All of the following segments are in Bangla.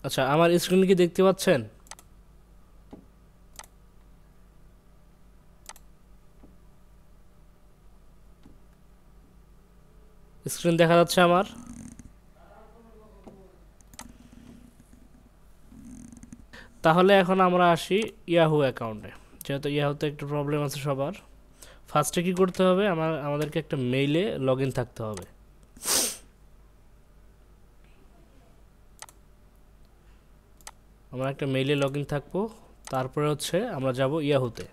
আচ্ছা, আমার স্ক্রিন কি দেখতে পাচ্ছেন? স্ক্রিন দেখা যাচ্ছে আমার? তাহলে এখন আমরা আসি ইয়াহু অ্যাকাউন্টে। যেহেতু ইয়াহুতে একটু প্রবলেম আছে সবার, ফার্স্টে কি করতে হবে, আমাদেরকে একটা মেইলে লগ ইন থাকতে হবে। আমরা একটা মেইলে লগ ইন থাকবো, তারপরে হচ্ছে আমরা যাব ইয়াহুতে।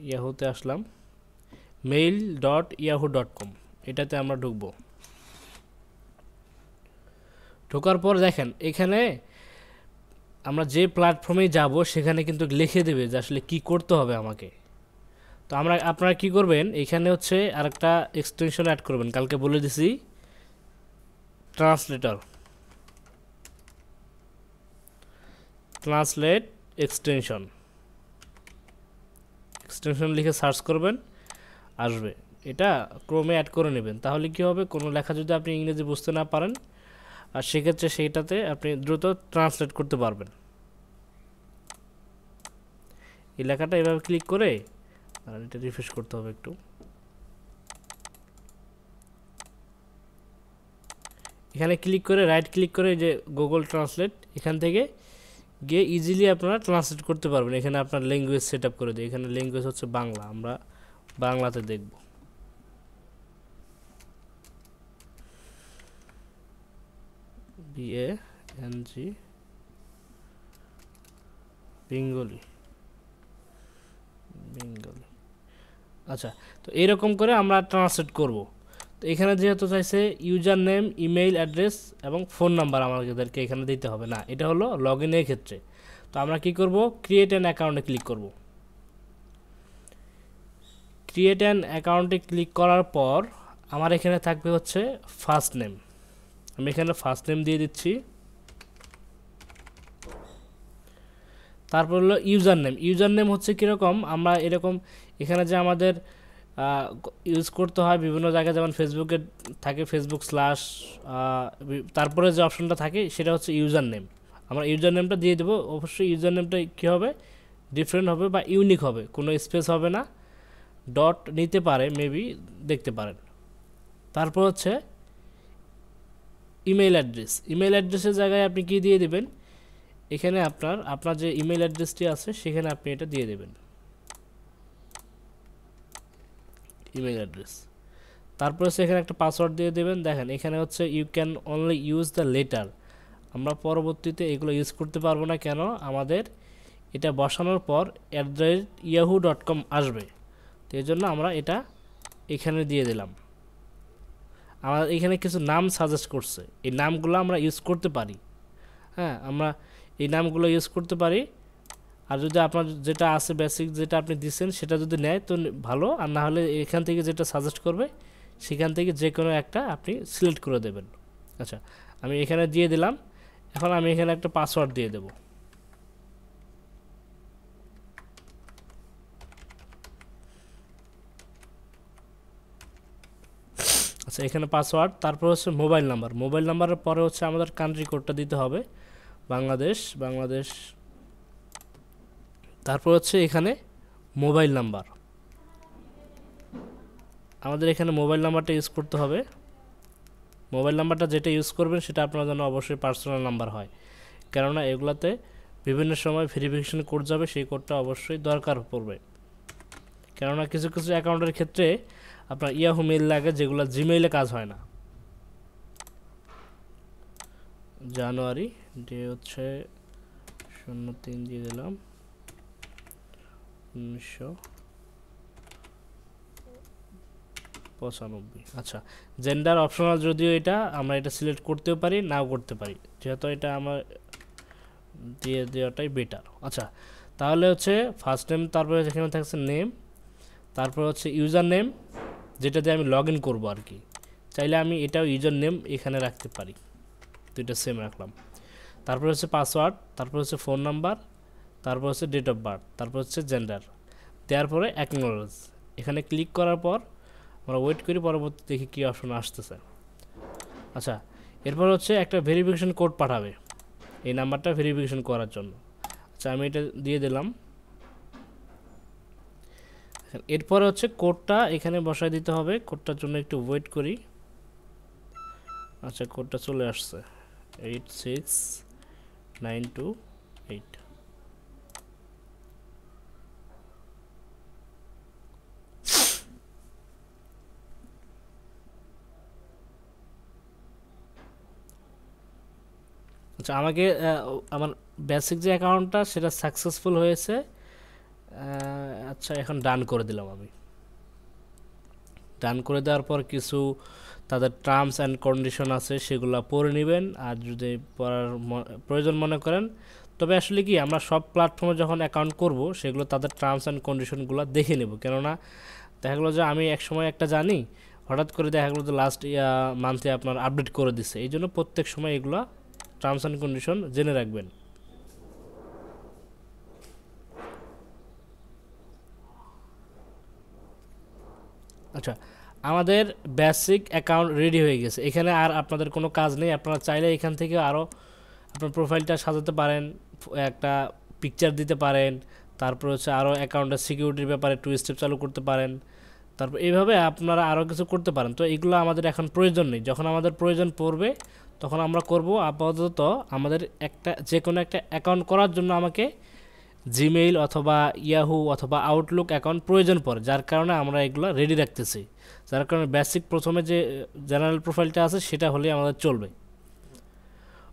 ইয়াহুতে আসলাম, mail.yahoo.com, এটাতে আমরা ঢুকবো। ঢোকার পর দেখেন এখানে আমরা যে প্ল্যাটফর্মে যাব সেখানে কিন্তু লিখে দেবে যে আসলে কি করতে হবে আমাকে। তো আপনারা কি করবেন, এখানে হচ্ছে আরেকটা এক্সটেনশন অ্যাড করবেন, কালকে বলে দিছি, ট্রান্সলেট এক্সটেনশন লিখে সার্চ করবেন, আসবে। এটা ক্রমে অ্যাড করে নেবেন, তাহলে কি হবে, কোনো লেখা যদি আপনি ইংরেজি বুঝতে না পারেন, আর সেক্ষেত্রে সেইটাতে আপনি দ্রুত ট্রান্সলেট করতে পারবেন। এই লেখাটা এভাবে ক্লিক করে, আর এটা রিফ্রেশ করতে হবে একটু। এখানে ক্লিক করে রাইট ক্লিক করে যে গুগল ট্রান্সলেট, এখান থেকে গিয়ে ইজিলি আপনারা ট্রান্সলেট করতে পারবেন। এখানে আপনার ল্যাঙ্গুয়েজ সেট আপ করে দিই, এখানে ল্যাঙ্গুয়েজ হচ্ছে বাংলা, আমরা বাংলাতে দেখব। BANG Bengali. আচ্ছা, তো এইরকম করে আমরা ট্রান্সলেট করব। তো এখানে যেহেতু চাইছে ইউজার নেম, ইমেইল অ্যাড্রেস এবং ফোন নাম্বার আমাদেরকে এখানে দিতে হবে না, এটা হলো লগ ইনের ক্ষেত্রে। তো আমরা কি করব, ক্রিয়েট অ্যান অ্যাকাউন্টে ক্লিক করব। ক্রিয়েট অ্যান অ্যাকাউন্টে ক্লিক করার পর আমার এখানে থাকবে হচ্ছে ফার্স্ট নেম, আমি এখানে ফার্স্ট নেম দিয়ে দিচ্ছি। তারপর হলো ইউজার নেম হচ্ছে কীরকম, আমরা এরকম এখানে যে আমাদের ইউজ করতে হয় বিভিন্ন জায়গায়, যেমন ফেসবুকে থাকে ফেসবুক স্ল্যাশ, তারপরে যে অপশনটা থাকে সেটা হচ্ছে ইউজার নেম। আমরা ইউজার নেমটা দিয়ে দেবো। অবশ্যই ইউজার নেমটা কী হবে, ডিফারেন্ট হবে বা ইউনিক হবে, কোনো স্পেস হবে না, ডট নিতে পারে মেবি, দেখতে পারেন। তারপর হচ্ছে ইমেল অ্যাড্রেসের জায়গায় আপনি কী দিয়ে দেবেন, এখানে আপনার যে ইমেল অ্যাড্রেসটি আছে সেখানে আপনি এটা দিয়ে দেবেন, ইমেল অ্যাড্রেস। তারপরে সেখানে একটা পাসওয়ার্ড দিয়ে দেবেন। দেখেন এখানে হচ্ছে you can only use the letter, আমরা পরবর্তীতে এগুলো ইউজ করতে পারবো না, কেন, আমাদের এটা বসানোর পর @yahoo.com আসবে, তো এই জন্য আমরা এটা এখানে দিয়ে দিলাম। আমার এখানে কিছু নাম সাজেস্ট করছে, এই নামগুলো আমরা ইউজ করতে পারি। হ্যাঁ, আমরা এই নামগুলো ইউজ করতে পারি। আর যদি আপনার যেটা আছে বেসিক, যেটা আপনি দিচ্ছেন সেটা যদি নেয় তো ভালো, আর না হলে এখান থেকে যেটা সাজেস্ট করবে সেখান থেকে যে কোনো একটা আপনি সিলেক্ট করে দেবেন। আচ্ছা, আমি এখানে দিয়ে দিলাম। এখন আমি এখানে একটা পাসওয়ার্ড দিয়ে দেব। আচ্ছা, এখানে পাসওয়ার্ড, তারপর হচ্ছে মোবাইল নাম্বারের পরে হচ্ছে আমাদের কান্ট্রি কোডটা দিতে হবে, বাংলাদেশ। তারপর হচ্ছে এখানে মোবাইল নাম্বার, আমাদের এখানে মোবাইল নাম্বারটা ইউজ করতে হবে। মোবাইল নাম্বারটা যেটা ইউজ করবেন সেটা আপনার জন্য অবশ্যই পার্সোনাল নাম্বার হয়, কেননা এগুলাতে বিভিন্ন সময় ভেরিফিকেশন কোড যাবে, সেই কোডটা অবশ্যই দরকার পড়বে। কেননা কিছু কিছু অ্যাকাউন্টের ক্ষেত্রে আপনার ইয়াহু মেইল লাগে, যেগুলো জিমেইলে কাজ হয় না। জানুয়ারি, ডে হচ্ছে 03 দিয়ে দিলাম, 1995। আচ্ছা, জেন্ডার অপশনাল, যদিও এটা আমরা এটা সিলেক্ট করতেও পারি, নাও করতে পারি, যেহেতু এটা আমার দিয়ে দেওয়াটাই বেটার। আচ্ছা, তাহলে হচ্ছে ফার্স্ট নেম, তারপরে যেখানে থাকছে নেম, তারপর হচ্ছে ইউজার নেম, যেটা দিয়ে আমি লগ ইন করবো আর কি। চাইলে আমি এটাও ইউজার নেম এখানে রাখতে পারি, তো এটা সেম রাখলাম। তারপর হচ্ছে পাসওয়ার্ড, তারপর হচ্ছে ফোন নাম্বার, তারপর হচ্ছে ডেট অফ বার্থ, তারপর হচ্ছে জেন্ডার, দেওয়ার পরে অ্যাকনোলেজ। এখানে ক্লিক করার পর আমরা ওয়েট করি, পরবর্তী দেখি কী অপশন আসতেছে। আচ্ছা, এরপর হচ্ছে একটা ভেরিফিকেশন কোড পাঠাবে এই নাম্বারটা ভেরিফিকেশন করার জন্য। আচ্ছা আমি এটা দিয়ে দিলাম। এরপরে হচ্ছে কোডটা এখানে বসায় দিতে হবে, কোডটার জন্য একটু ওয়েট করি। আচ্ছা কোডটা চলে আসছে 86928। আচ্ছা আমাকে আমার বেসিক যে অ্যাকাউন্টটা সেটা সাকসেসফুল হয়েছে। আচ্ছা এখন ডান করে দিলাম আমি। ডান করে দেওয়ার পর কিছু তাদের টার্মস অ্যান্ড কন্ডিশন আছে সেগুলো পড়ে নেবেন, আর যদি পড়ার প্রয়োজন মনে করেন, তবে আসলে কি আমরা সব প্ল্যাটফর্মে যখন অ্যাকাউন্ট করব সেগুলো তাদের টার্মস অ্যান্ড কন্ডিশনগুলো দেখে নেব, কেননা দেখা গেলো যে আমি একসময় একটা জানি, হঠাৎ করে দেখা গেলো যে লাস্ট মান্থে আপনার আপডেট করে দিছে, এই জন্য প্রত্যেক সময় এগুলো টার্মস অ্যান্ড কন্ডিশন জেনে রাখবেন। আচ্ছা আমাদের বেসিক অ্যাকাউন্ট রেডি হয়ে গেছে, এখানে আর আপনাদের কোনো কাজ নেই। আপনারা চাইলে এখান থেকে আরও আপনার প্রোফাইলটা সাজাতে পারেন, একটা পিকচার দিতে পারেন, তারপর হচ্ছে আরও অ্যাকাউন্টের সিকিউরিটির ব্যাপারে 2 স্টেপ চালু করতে পারেন, তারপর এইভাবে আপনারা আরও কিছু করতে পারেন। তো এগুলো আমাদের এখন প্রয়োজন নেই, যখন আমাদের প্রয়োজন পড়বে তখন আমরা করব। আপাতত আমাদের একটা যে কোনো একটা অ্যাকাউন্ট করার জন্য আমাকে জিমেইল অথবা ইয়াহু অথবা আউটলুক অ্যাকাউন্ট প্রয়োজন পড়ে, যার কারণে আমরা এগুলো রেডি রাখতেছি। যার কারণে বেসিক প্রথমে যে জেনারেল প্রোফাইলটা আছে সেটা হলেই আমাদের চলবে।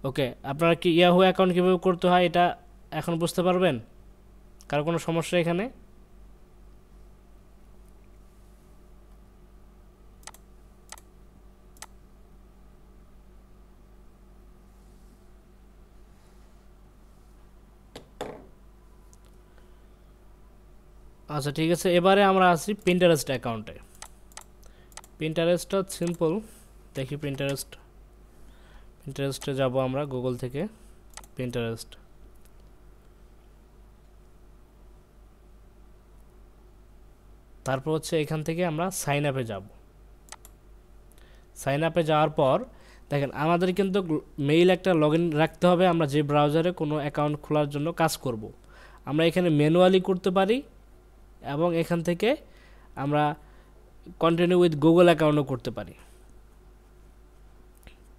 ওকে, আপনারা কি ইয়াহু অ্যাকাউন্ট কীভাবে করতে হয় এটা এখন বুঝতে পারবেন? কারো কোনো সমস্যা এখানে? আচ্ছা ঠিক আছে, এবারে আমরা আসি পিন্টারেস্ট অ্যাকাউন্টে। পিন্টারেস্টটা সিম্পল, দেখি পিন্টারেস্টে যাব আমরা গুগল থেকে। পিন্টারেস্ট, তারপর হচ্ছে এখান থেকে আমরা সাইন আপে যাব। সাইন আপে যাওয়ার পর দেখেন আমাদের কিন্তু মেইল একটা লগ ইন রাখতে হবে, আমরা যে ব্রাউজারে কোনো অ্যাকাউন্ট খোলার জন্য কাজ করব। আমরা এখানে ম্যানুয়ালি করতে পারি এবং এখান থেকে আমরা কন্টিনিউ উইথ গুগল অ্যাকাউন্টও করতে পারি।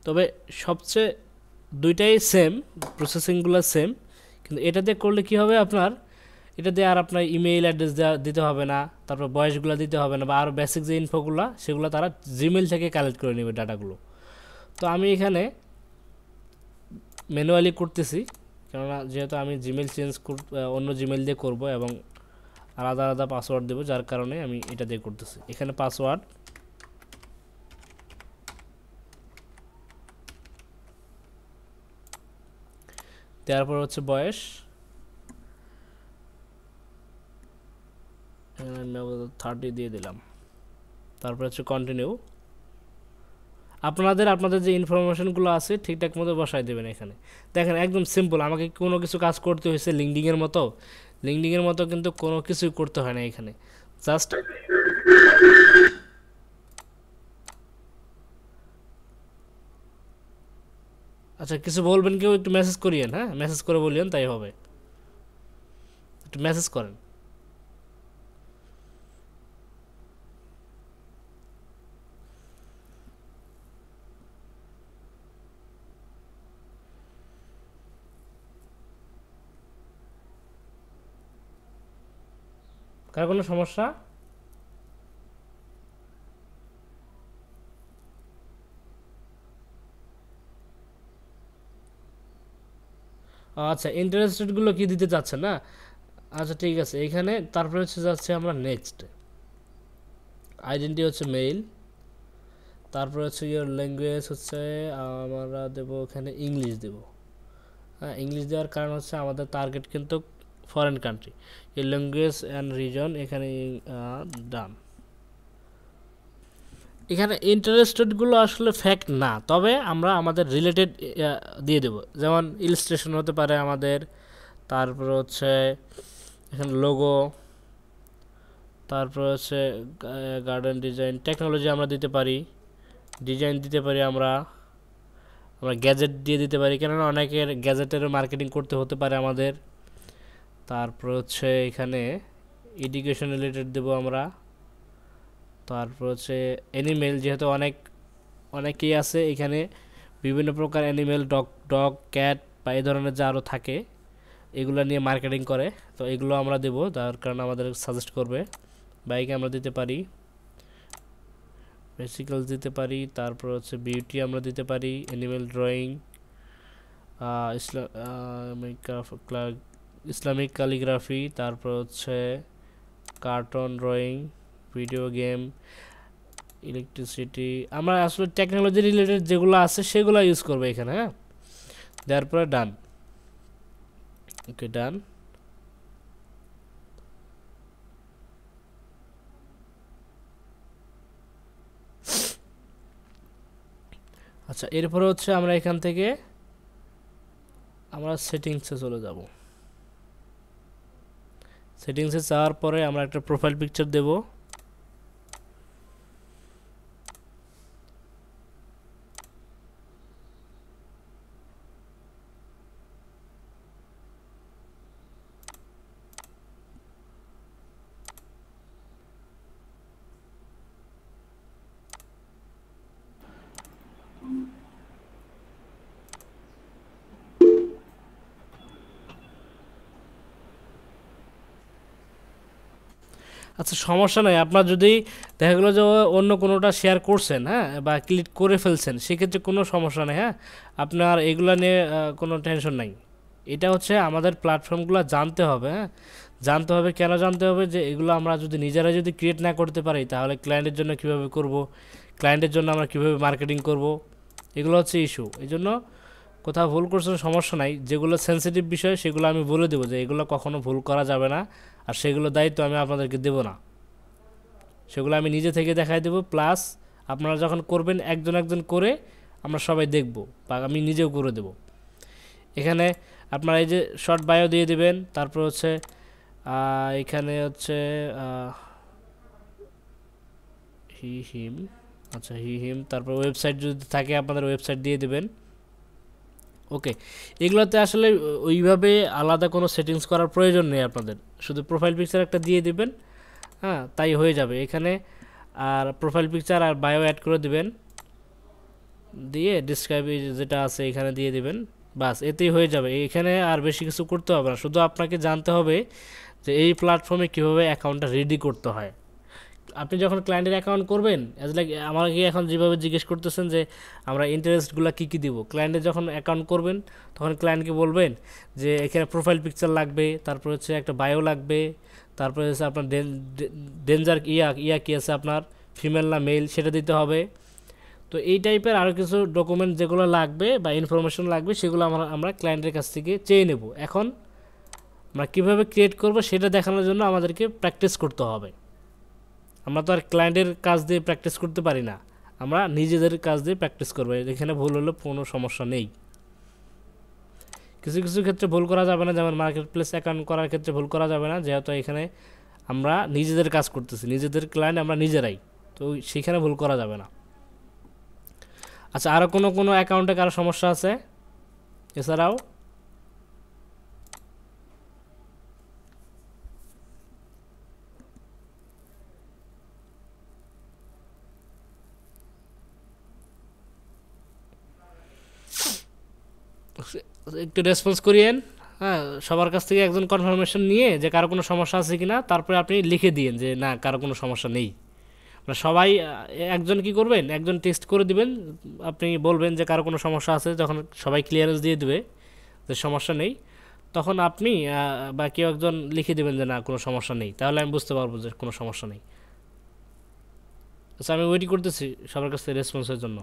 তবে সবচেয়ে দুইটাই সেম, প্রসেসিংগুলো সেম, কিন্তু এটা দিয়ে করলে কি হবে, আপনার এটা দিয়ে আর আপনার ইমেইল অ্যাড্রেস দিতে হবে না, তারপর বয়সগুলো দিতে হবে না, বা আরও বেসিক যে ইনফোগুলো সেগুলো তারা জিমেইল থেকে কালেক্ট করে নেবে ডাটাগুলো। তো আমি এখানে ম্যানুয়ালি করতেছি, কেননা যেহেতু আমি জিমেইল অন্য জিমেইল দিয়ে করব এবং আলাদা আলাদা পাসওয়ার্ড দেবো, যার কারণে আমি এটা দিয়ে করতেছি। এখানে পাসওয়ার্ড, তারপর হচ্ছে বয়স, আমি 30 দিয়ে দিলাম। তারপর হচ্ছে কন্টিনিউ। আপনাদের যে ইনফরমেশনগুলো আছে ঠিকঠাক মতো বসাই দেবেন এখানে। দেখেন একদম সিম্পল, আমাকে কোনো কিছু কাজ করতে হয়েছে লিঙ্কডিনের মতো কিন্তু কোনো কিছুই করতে হয় না এখানে, জাস্ট আচ্ছা কিছু বলবেন কেউ, একটু মেসেজ করিয়েন, হ্যাঁ মেসেজ করে বলিয়েন, তাই হবে, একটু মেসেজ করেন। কার কোনো সমস্যা? আচ্ছা ইন্টারেস্টেডগুলো কি দিতে চাচ্ছেন না? আচ্ছা ঠিক আছে, এখানে তারপরে হচ্ছে যাচ্ছে আমরা নেক্সট। আইডেন্টি হচ্ছে মেইল, তারপরে হচ্ছে ইয়োর ল্যাঙ্গুয়েজ হচ্ছে আমরা দেবো এখানে ইংলিশ দেব। হ্যাঁ ইংলিশ দেওয়ার কারণ হচ্ছে আমাদের টার্গেট কিন্তু ফরেন কান্ট্রি। এই ল্যাঙ্গুয়েজ অ্যান্ড রিজন এখানে ডান। এখানে ইন্টারেস্টেডগুলো আসলে ফ্যাক্ট না, তবে আমরা আমাদের রিলেটেড দিয়ে দেব, যেমন ইলাস্ট্রেশন হতে পারে আমাদের, তারপর হচ্ছে এখানে লোগো, তারপর হচ্ছে গার্ডেন ডিজাইন, টেকনোলজি আমরা দিতে পারি, ডিজাইন দিতে পারি আমরা, আমরা গ্যাজেট দিয়ে দিতে পারি, কেননা অনেকের গ্যাজেটের মার্কেটিং করতে হতে পারে আমাদের। তারপর হচ্ছে এখানে এডুকেশন রিলেটেড দেবো আমরা। তারপর হচ্ছে অ্যানিমেল, যেহেতু অনেকেই আছে এখানে বিভিন্ন প্রকার অ্যানিমেল, ডগ ক্যাট বা এই ধরনের যা আরও থাকে এগুলো নিয়ে মার্কেটিং করে, তো এগুলো আমরা দেবো, তার কারণে আমাদের সাজেস্ট করবে। বাইকে আমরা দিতে পারি, বেসিক্যাল দিতে পারি, তারপর হচ্ছে বিউটি আমরা দিতে পারি, অ্যানিমেল ড্রয়িং, ইসলামিক ক্যালিগ্রাফি, তারপর হচ্ছে cartoon drawing, video game, electricity. আমরা আসলে টেকনোলজি রিলেটেড যেগুলো আছে সেগুলো ইউজ করবো এখানে। হ্যাঁ, তারপরে ডান। ওকে, ডান। আচ্ছা, এরপরে হচ্ছে আমরা এখান থেকে আমরা সেটিংসে চলে যাব। সেটিংসে যাওয়ার পরে আমরা একটা প্রোফাইল পিকচার দেব। আচ্ছা, সমস্যা নাই, আপনার যদি দেখা গেলো যে অন্য কোনোটা শেয়ার করছেন, হ্যাঁ, বা ক্লিক করে ফেলছেন, সেক্ষেত্রে কোনো সমস্যা নেই। হ্যাঁ, আপনার এগুলো নিয়ে কোনো টেনশন নাই। এটা হচ্ছে আমাদের প্ল্যাটফর্মগুলো জানতে হবে। হ্যাঁ, জানতে হবে, কেন জানতে হবে, যে এগুলো আমরা যদি নিজেরা যদি ক্রিয়েট না করতে পারি তাহলে ক্লায়েন্টের জন্য কীভাবে করব, ক্লায়েন্টের জন্য আমরা কীভাবে মার্কেটিং করব, এগুলো হচ্ছে ইস্যু। এই জন্য কোথাও ভুল করছেন সমস্যা নাই, যেগুলো সেন্সিটিভ বিষয় সেগুলো আমি বলে দেবো যে এগুলো কখনো ভুল করা যাবে না, আর সেগুলো দায়িত্ব আমি আপনাদেরকে দেবো না, সেগুলো আমি নিজে থেকে দেখাই দেবো। প্লাস আপনারা যখন করবেন একজন একজন করে আমরা সবাই দেখব, বা আমি নিজেও করে দেব। এখানে আপনারা এই যে শর্ট বায়ো দিয়ে দিবেন, তারপর হচ্ছে এখানে হচ্ছে হিম, আচ্ছা হিম, তারপর ওয়েবসাইট যদি থাকে আপনাদের ওয়েবসাইট দিয়ে দেবেন। ওকে, এগুলোতে আসলে ওইভাবে আলাদা কোনো সেটিংস করার প্রয়োজন নেই আপনাদের, শুধু প্রোফাইল পিকচার একটা দিয়ে দিবেন, হ্যাঁ, তাই হয়ে যাবে এখানে। আর প্রোফাইল পিকচার আর বায়ো অ্যাড করে দিবেন, দিয়ে ডিসক্রাইব যেটা আছে এখানে দিয়ে দিবেন, বাস, এতেই হয়ে যাবে। এখানে আর বেশি কিছু করতে হবে না, শুধু আপনাকে জানতে হবে যে এই প্ল্যাটফর্মে কীভাবে অ্যাকাউন্টটা রেডি করতে হয়। আপনি যখন ক্লায়েন্টের অ্যাকাউন্ট করবেন, অ্যাজ লাইক আমাকে এখন যেভাবে জিজ্ঞেস করতেছেন যে আমরা ইন্টারেস্টগুলো কী কী দিব, ক্লায়েন্টের যখন অ্যাকাউন্ট করবেন তখন ক্লায়েন্টকে বলবেন যে এখানে প্রোফাইল পিকচার লাগবে, তারপর হচ্ছে একটা বায়ো লাগবে, তারপরে হচ্ছে আপনার ডেঞ্জার ইয়া কী আছে আপনার, ফিমেল না মেল সেটা দিতে হবে। তো এই টাইপের আরও কিছু ডকুমেন্ট যেগুলো লাগবে বা ইনফরমেশন লাগবে সেগুলো আমরা ক্লায়েন্টের কাছ থেকে চেয়ে নেব। এখন আমরা কীভাবে ক্রিয়েট করব সেটা দেখানোর জন্য আমাদেরকে প্র্যাকটিস করতে হবে। আমরা তো আর ক্লায়েন্টের কাজ দিয়ে প্র্যাকটিস করতে পারি না, আমরা নিজেদের কাজ দিয়ে প্র্যাকটিস করবো। এখানে ভুল হলে কোনো সমস্যা নেই। কিছু কিছু ক্ষেত্রে ভুল করা যাবে না, যেমন মার্কেট প্লেস অ্যাকাউন্ট করার ক্ষেত্রে ভুল করা যাবে না, যেহেতু এখানে আমরা নিজেদের কাজ করতেছি, নিজেদের ক্লায়েন্ট আমরা নিজেরাই, তো সেখানে ভুল করা যাবে না। আচ্ছা, আরও কোনো অ্যাকাউন্টে কারো সমস্যা আছে এছাড়াও? একটু রেসপন্স করিয়েন, হ্যাঁ, সবার কাছ থেকে একজন কনফার্মেশন নিয়ে যে কারো কোনো সমস্যা আছে কি না, তারপরে আপনি লিখে দিন যে না, কারো কোনো সমস্যা নেই। সবাই একজন কি করবেন, একজন টেস্ট করে দিবেন, আপনি বলবেন যে কারো কোনো সমস্যা আছে, যখন সবাই ক্লিয়ারেন্স দিয়ে দেবে যে সমস্যা নেই, তখন আপনি বা কেউ একজন লিখে দেবেন যে না, কোনো সমস্যা নেই, তাহলে আমি বুঝতে পারবো যে কোনো সমস্যা নেই। আচ্ছা, আমি ওয়েটই করতেছি সবার কাছ থেকে রেসপন্সের জন্য।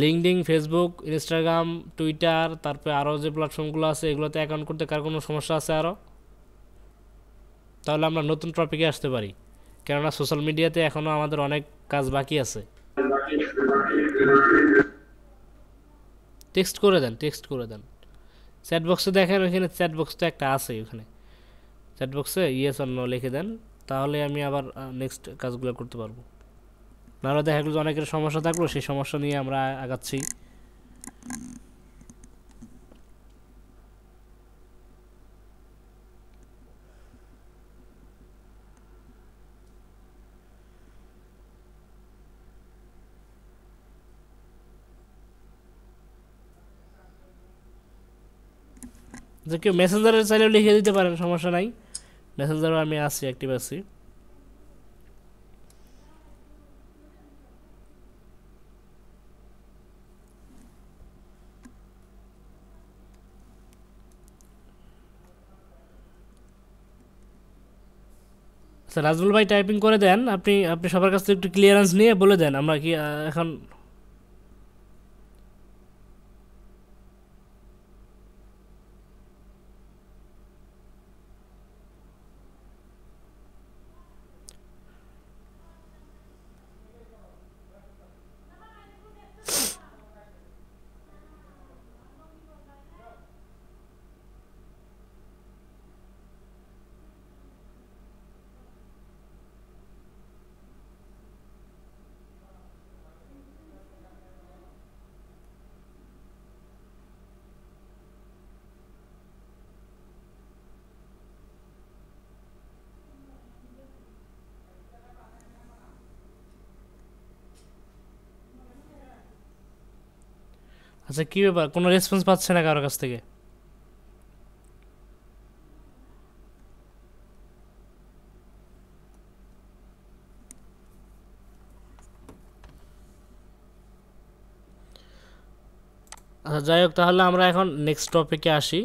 লিঙ্কডিন, ফেসবুক, ইনস্টাগ্রাম, টুইটার, তারপরে আরও যে প্ল্যাটফর্মগুলো আছে এগুলোতে অ্যাকাউন্ট করতে কার কোনো সমস্যা আছে আরও? তাহলে আমরা নতুন টপিকে আসতে পারি, কেননা সোশ্যাল মিডিয়াতে এখনও আমাদের অনেক কাজ বাকি আছে। টেক্সট করে দেন, টেক্সট করে দেন। চ্যাট বক্সে দেখেন, ওইখানে চ্যাট বক্স তো একটা আছে, ওখানে চ্যাট বক্সে ইয়েস অর নো লিখে দেন, তাহলে আমি আবার নেক্সট কাজগুলো করতে পারবো। নাহলে দেখা গেলো অনেকের সমস্যা থাকলো, সেই সমস্যা নিয়ে আমরা আগাচ্ছি। যে কেউ মেসেঞ্জারে চাইলেও লিখে দিতে পারেন, সমস্যা নাই। মেসেঞ্জারও আমি আছি, অ্যাক্টিভ আছি। আচ্ছা নাজমুল ভাই টাইপিং করে দেন, আপনি আপনি সবার কাছ থেকে একটু ক্লিয়ারেন্স নিয়ে বলে দেন আমরা কি এখন। আচ্ছা কী ব্যাপার, কোনো রেসপন্স পাচ্ছে না কারোর কাছ থেকে? আচ্ছা যাই হোক, তাহলে আমরা এখন নেক্সট টপিকে আসি।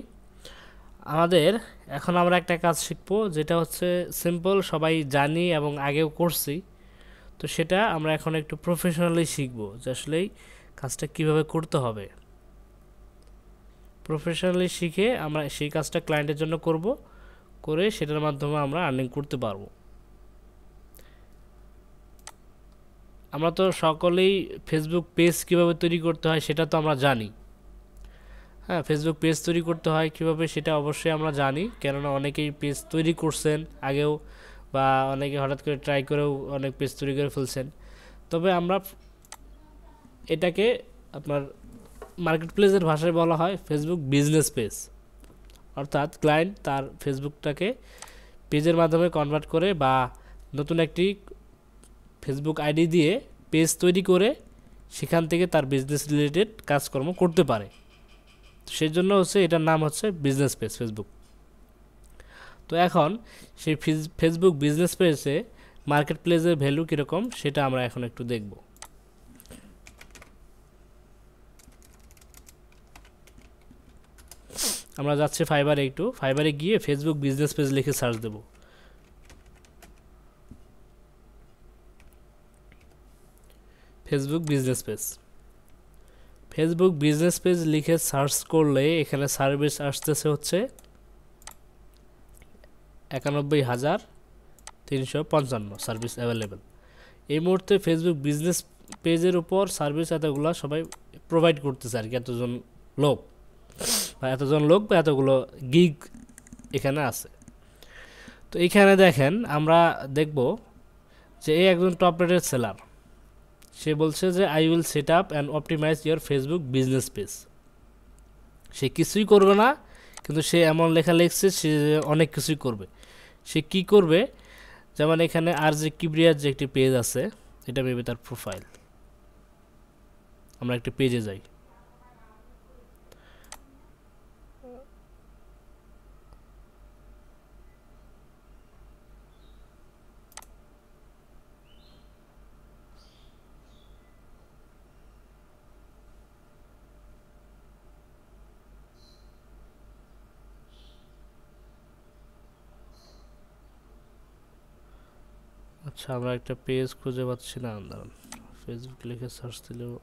আমাদের এখন আমরা একটা কাজ শিখবো, যেটা হচ্ছে সিম্পল, সবাই জানি এবং আগেও করছি। তো সেটা আমরা এখন একটু প্রফেশনালি শিখবো, যে আসলেই কাজটা কিভাবে করতে হবে। প্রফেশনালি শিখে আমরা সেই কাজটা ক্লায়েন্টের জন্য করব, করে সেটার মাধ্যমে আমরা আর্নিং করতে পারবো। আমরা তো সকলেই ফেসবুক পেজ কীভাবে তৈরি করতে হয় সেটা তো আমরা জানি। হ্যাঁ, ফেসবুক পেজ তৈরি করতে হয় কীভাবে সেটা অবশ্যই আমরা জানি, কেননা অনেকেই পেজ তৈরি করছেন আগেও, বা অনেকে হঠাৎ করে ট্রাই করেও অনেক পেজ তৈরি করে ফেলছেন। তবে আমরা এটাকে আপনার মার্কেট প্লেসের ভাষায় বলা হয় ফেসবুক বিজনেস পেজ। অর্থাৎ ক্লায়েন্ট তার ফেসবুকটাকে পেজের মাধ্যমে কনভার্ট করে, বা নতুন একটি ফেসবুক আইডি দিয়ে পেজ তৈরি করে সেখান থেকে তার বিজনেস রিলেটেড কাজকর্ম করতে পারে। সেই জন্য হচ্ছে এটার নাম হচ্ছে বিজনেস পেজ ফেসবুক। তো এখন সেই ফেসবুক বিজনেস পেজে মার্কেট প্লেসের ভ্যালু কীরকম সেটা আমরা এখন একটু দেখব। আমরা যাচ্ছি ফাইবারে, একটু ফাইবারে গিয়ে ফেসবুক বিজনেস পেজ লিখে সার্চ দেব। Facebook business page, Facebook business page লিখে সার্চ করলে এখানে সার্ভিস আসতেছে হচ্ছে 91,355 সার্ভিস অ্যাভেলেবেল। এই মুহূর্তে ফেসবুক বিজনেস পেজের উপর সার্ভিস এতগুলো সবাই প্রোভাইড করতেছে আর কি, এতজন লোক বা এতগুলো গিগ এখানে আছে। তো এখানে দেখেন আমরা দেখব যে এই একজন টপ রেটেড সেলার, সে বলছে যে I will set up and optimize your Facebook business page. সে কিছুই করবে না, কিন্তু সে এমন লেখা লিখছে সে অনেক কিছুই করবে। সে কি করবে, যেমন এখানে আর যে কিবরিয়ার যে একটি পেজ আছে, এটা মেবি তার প্রোফাইল। আমরা একটি পেজে যাই, আচ্ছা আমরা একটা পেজ খুঁজে পাচ্ছি না, দাঁড়ান ফেসবুক লিখে সার্চ দিলেও।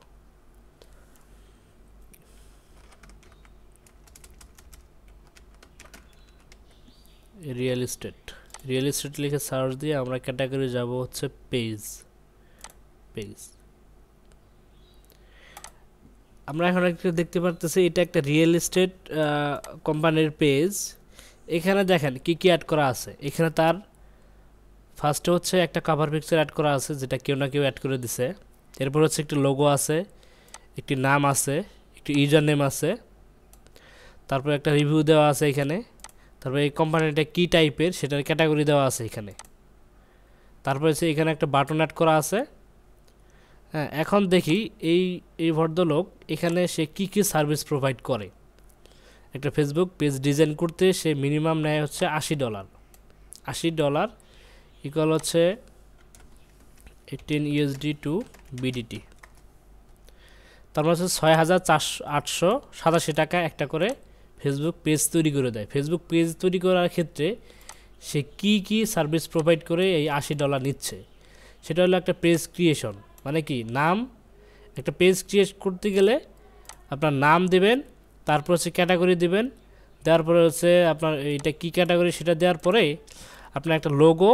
রিয়েল এস্টেট লিখে সার্চ দিয়ে আমরা ক্যাটাগরি যাব হচ্ছে পেজ। আমরা এখন একটা দেখতে পারতেছি এটা একটা রিয়েল এস্টেট কোম্পানির পেজ। এখানে দেখেন কি কি অ্যাড করা আছে। এখানে তার ফার্স্টে হচ্ছে একটা কভার পিকচার অ্যাড করা আছে, যেটা কেউ না কেউ অ্যাড করে দিছে। এরপর হচ্ছে একটি লোগো আছে, একটি নাম আছে, একটি ইউজার নেম আছে, তারপর একটা রিভিউ দেওয়া আছে এখানে, তারপর এই কোম্পানিটা কী টাইপের সেটার ক্যাটাগরি দেওয়া আছে এখানে। তারপর হচ্ছে এখানে একটা বাটন অ্যাড করা আছে। হ্যাঁ, এখন দেখি এই ভদ্রলোক এখানে সে কি কি সার্ভিস প্রোভাইড করে। একটা ফেসবুক পেজ ডিজাইন করতে সে মিনিমাম নেয় হচ্ছে $80। $80 ইকুয়াল হচ্ছে 18 USD টু BDT। তারপর হচ্ছে 6,887 টাকা একটা করে ফেসবুক পেজ তৈরি করে দেয়। ফেসবুক পেজ তৈরি করার ক্ষেত্রে সে কি সার্ভিস প্রোভাইড করে এই $80 নিচ্ছে, সেটা হলো একটা পেজ ক্রিয়েশন। মানে কি, নাম, একটা পেজ ক্রিয়েট করতে গেলে আপনার নাম দেবেন, তারপর হচ্ছে ক্যাটাগরি দেবেন, দেওয়ার পরে হচ্ছে আপনার এইটা কি ক্যাটাগরি সেটা দেওয়ার পরে আপনার একটা লোগো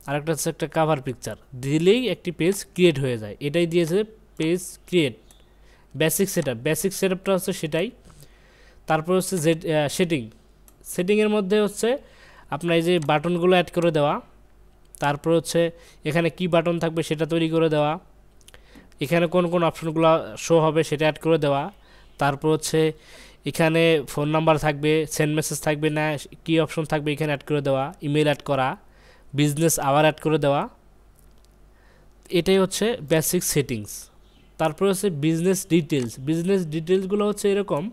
আর একটা হচ্ছে একটা কাভার পিকচার দিলেই একটি পেজ ক্রিয়েট হয়ে যায়। এটাই দিয়েছে পেজ ক্রিয়েট। বেসিক সেটআপটা হচ্ছে সেটাই। তারপর হচ্ছে সেটিংয়ের মধ্যে হচ্ছে আপনার এই যে বাটনগুলো অ্যাড করে দেওয়া, তারপর হচ্ছে এখানে কি বাটন থাকবে সেটা তৈরি করে দেওয়া, এখানে কোন অপশনগুলো শো হবে সেটা অ্যাড করে দেওয়া, তারপর হচ্ছে এখানে ফোন নাম্বার থাকবে, সেন্ড মেসেজ থাকবে না, কি অপশন থাকবে এখানে অ্যাড করে দেওয়া, ইমেল অ্যাড করা, বিজনেস আওয়ার অ্যাড করে দেওয়া। এটাই হচ্ছে বেসিক সেটিংস। তারপর হচ্ছে বিজনেস ডিটেলসগুলো হচ্ছে এরকম,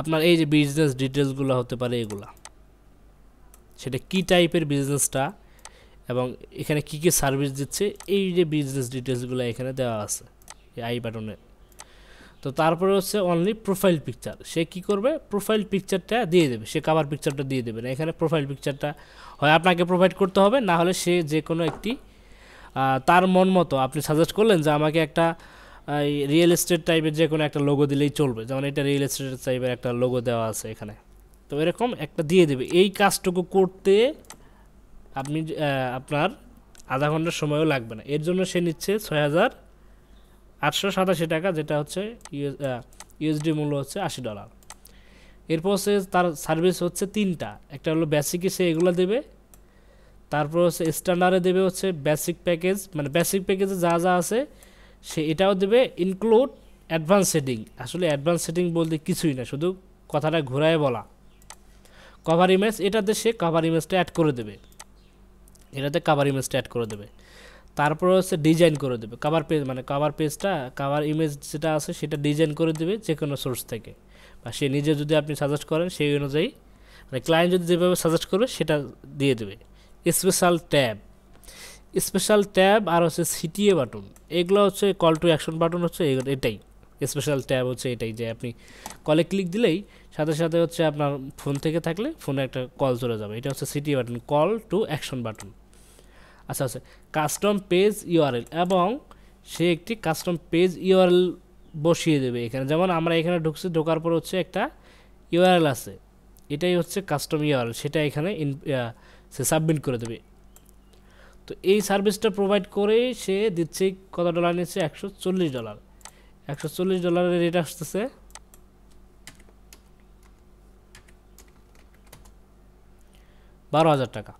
আপনার এই যে বিজনেস ডিটেলসগুলো হতে পারে এগুলা, সেটা কি টাইপের বিজনেসটা এবং এখানে কি সার্ভিস দিচ্ছে, এই যে বিজনেস ডিটেলসগুলো এখানে দেওয়া আছে এই আই বাটনে। তো তারপরে হচ্ছে অনলি প্রোফাইল পিকচার, সে কি করবে, প্রোফাইল পিকচারটা দিয়ে দেবে, সে কাভার পিকচারটা দিয়ে দেবে না। এখানে প্রোফাইল পিকচারটা হয় আপনাকে প্রোভাইড করতে হবে, না হলে সে যে কোনো একটি তার মন মতো আপনি সাজেস্ট করলেন যে আমাকে একটা রিয়েল এস্টেট টাইপের যে কোনো একটা লোগো দিলেই চলবে, যেমন এটা রিয়েল এস্টেট টাইপের একটা লোগো দেওয়া আছে এখানে, তো এরকম একটা দিয়ে দেবে। এই কাজটুকু করতে আপনি আপনার আধা ঘন্টার সময়ও লাগবে না। এর জন্য সে নিচ্ছে 6,887 টাকা, যেটা হচ্ছে ইউএসডি মূল্য হচ্ছে $80। এরপর হচ্ছে তার সার্ভিস হচ্ছে তিনটা, একটা হলো বেসিকে সে এগুলো দেবে, তারপর হচ্ছে স্ট্যান্ডার্ডে দেবে হচ্ছে বেসিক প্যাকেজ, মানে বেসিক প্যাকেজে যা আছে সে এটাও দেবে, ইনক্লুড অ্যাডভান্স সেটিং। আসলে অ্যাডভান্স সেটিং বলতে কিছুই না, শুধু কথাটা ঘোরায় বলা। কভার ইমেজ, এটাতে সে কভার ইমেজটা অ্যাড করে দেবে, তারপর হচ্ছে ডিজাইন করে দেবে কভার পেজ, মানে কভার ইমেজ যেটা আছে সেটা ডিজাইন করে দেবে যে কোনো সোর্স থেকে, বা সে নিজে যদি আপনি সাজেস্ট করেন সেই অনুযায়ী, মানে ক্লায়েন্ট যদি যেভাবে সাজেস্ট করবে সেটা দিয়ে দেবে। স্পেশাল ট্যাব আর হচ্ছে সিটিএ বাটন, এগুলো হচ্ছে কল টু অ্যাকশন বাটন হচ্ছে এটাই। স্পেশাল ট্যাব হচ্ছে এটাই, যে আপনি কলে ক্লিক দিলেই সাথে সাথে হচ্ছে আপনার ফোন থেকে থাকলে ফোনে একটা কল চলে যাবে, এটা হচ্ছে CTA button, call to action button. আচ্ছা, কাস্টম পেজ ইউআরএল, এবং সে একটি কাস্টম পেজ ইউআরএল বসিয়ে দেবে এখানে। যেমন আমরা এখানে ঢোকার পর হচ্ছে একটা ইউআরএল আছে, এটাই হচ্ছে কাস্টম ইউআরএল, সেটা এখানে সে সাবমিট করে দেবে। তো এই সার্ভিসটা প্রোভাইড করে সে দিচ্ছে কত ডলার নিচ্ছে, $140। $140 রেট আসতেছে 12,000 টাকা।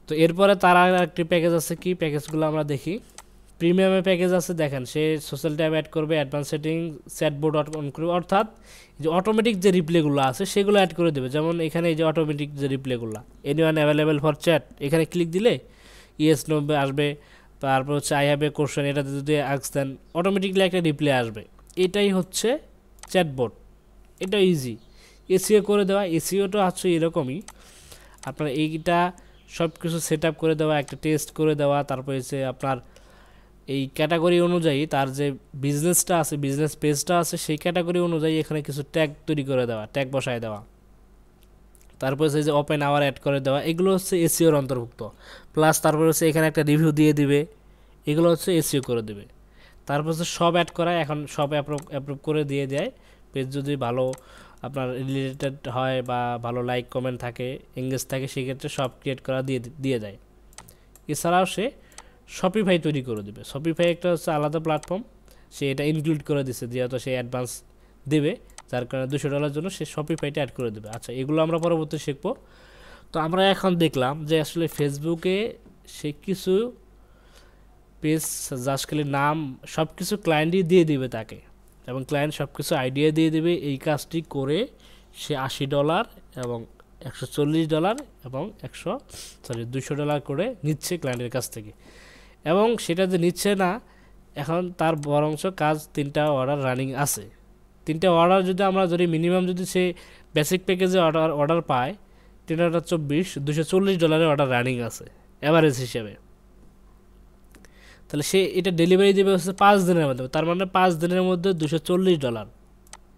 তো এরপরে তার একটি প্যাকেজ আছে, কি প্যাকেজগুলো আমরা দেখি। প্রিমিয়ামের প্যাকেজ আছে, দেখেন সে সোশ্যাল ট্যাব অ্যাড করবে, অ্যাডভান্স সেটিং, চ্যাটবোর্ড অন করবে, অর্থাৎ যে অটোমেটিক যে রিপ্লেগুলো আছে সেগুলো অ্যাড করে দেবে। যেমন এখানে এই যে অটোমেটিক যে রিপ্লেগুলো, এনিওয়ান অ্যাভেলেবেল ফর চ্যাট, এখানে ক্লিক দিলে ইয়েস নো আসবে, তারপর হচ্ছে আই হ্যাভ এ কোশ্চেন, এটাতে যদি আস্ক দেন অটোমেটিকলি একটা রিপ্লে আসবে। এটাই হচ্ছে চ্যাটবোর্ড, এটা ইজি। এসিও করে দেওয়া, এসিওটা হচ্ছে এরকমই, আপনার এইটা সব কিছু সেট আপ করে দেওয়া, একটা টেস্ট করে দেওয়া, তারপর হচ্ছে আপনার এই ক্যাটাগরি অনুযায়ী তার যে বিজনেসটা আছে, বিজনেস পেজটা আছে, সেই ক্যাটাগরি অনুযায়ী এখানে কিছু ট্যাগ তৈরি করে দেওয়া, ট্যাগ বসায় দেওয়া, তারপর হচ্ছে যে ওপেন আওয়ার অ্যাড করে দেওয়া, এগুলো হচ্ছে এসিওর অন্তর্ভুক্ত। প্লাস তারপর হচ্ছে এখানে একটা রিভিউ দিয়ে দিবে, এগুলো হচ্ছে এসিও করে দেবে। তারপর হচ্ছে সব অ্যাড করা, এখন সব অ্যাপ্রুভ করে দিয়ে দেয়। পেজ যদি ভালো আপনার রিলেটেড হয় বা ভালো লাইক কমেন্ট থাকে, এঙ্গেজ থাকে, সেক্ষেত্রে সব ক্রিয়েট করা দিয়ে দেয়। এছাড়াও সে শপিফাই তৈরি করে দেবে। শপিফাই একটা হচ্ছে আলাদা প্ল্যাটফর্ম, সে এটা ইনক্লুড করে দিচ্ছে, যেহেতু সে অ্যাডভান্স দেবে, যার কারণে $200 জন্য সে শপিফাইটা অ্যাড করে দেবে। আচ্ছা, এগুলো আমরা পরবর্তী শিখবো। তো আমরা এখন দেখলাম যে আসলে ফেসবুকে সে কিছু পেজ জাস্ট খালি নাম সব কিছু ক্লায়েন্টই দিয়ে দিবে তাকে, এবং ক্লায়েন্ট সব কিছু আইডিয়া দিয়ে দেবে। এই কাজটি করে সে $80 এবং $140 এবং $200 করে নিচ্ছে ক্লায়েন্টের কাছ থেকে। এবং সেটা যে নিচ্ছে না, এখন তার বরঞ্চ কাজ 3টা অর্ডার রানিং আছে, 3টা অর্ডার যদি আমরা ধরি মিনিমাম যদি সে বেসিক প্যাকেজে অর্ডার পায় 3/24 $240 অর্ডার রানিং আছে এভারেজ হিসেবে, তাহলে সে এটা ডেলিভারি দেবে হচ্ছে 5 দিনের মধ্যে, তার মানে 5 দিনের মধ্যে $240,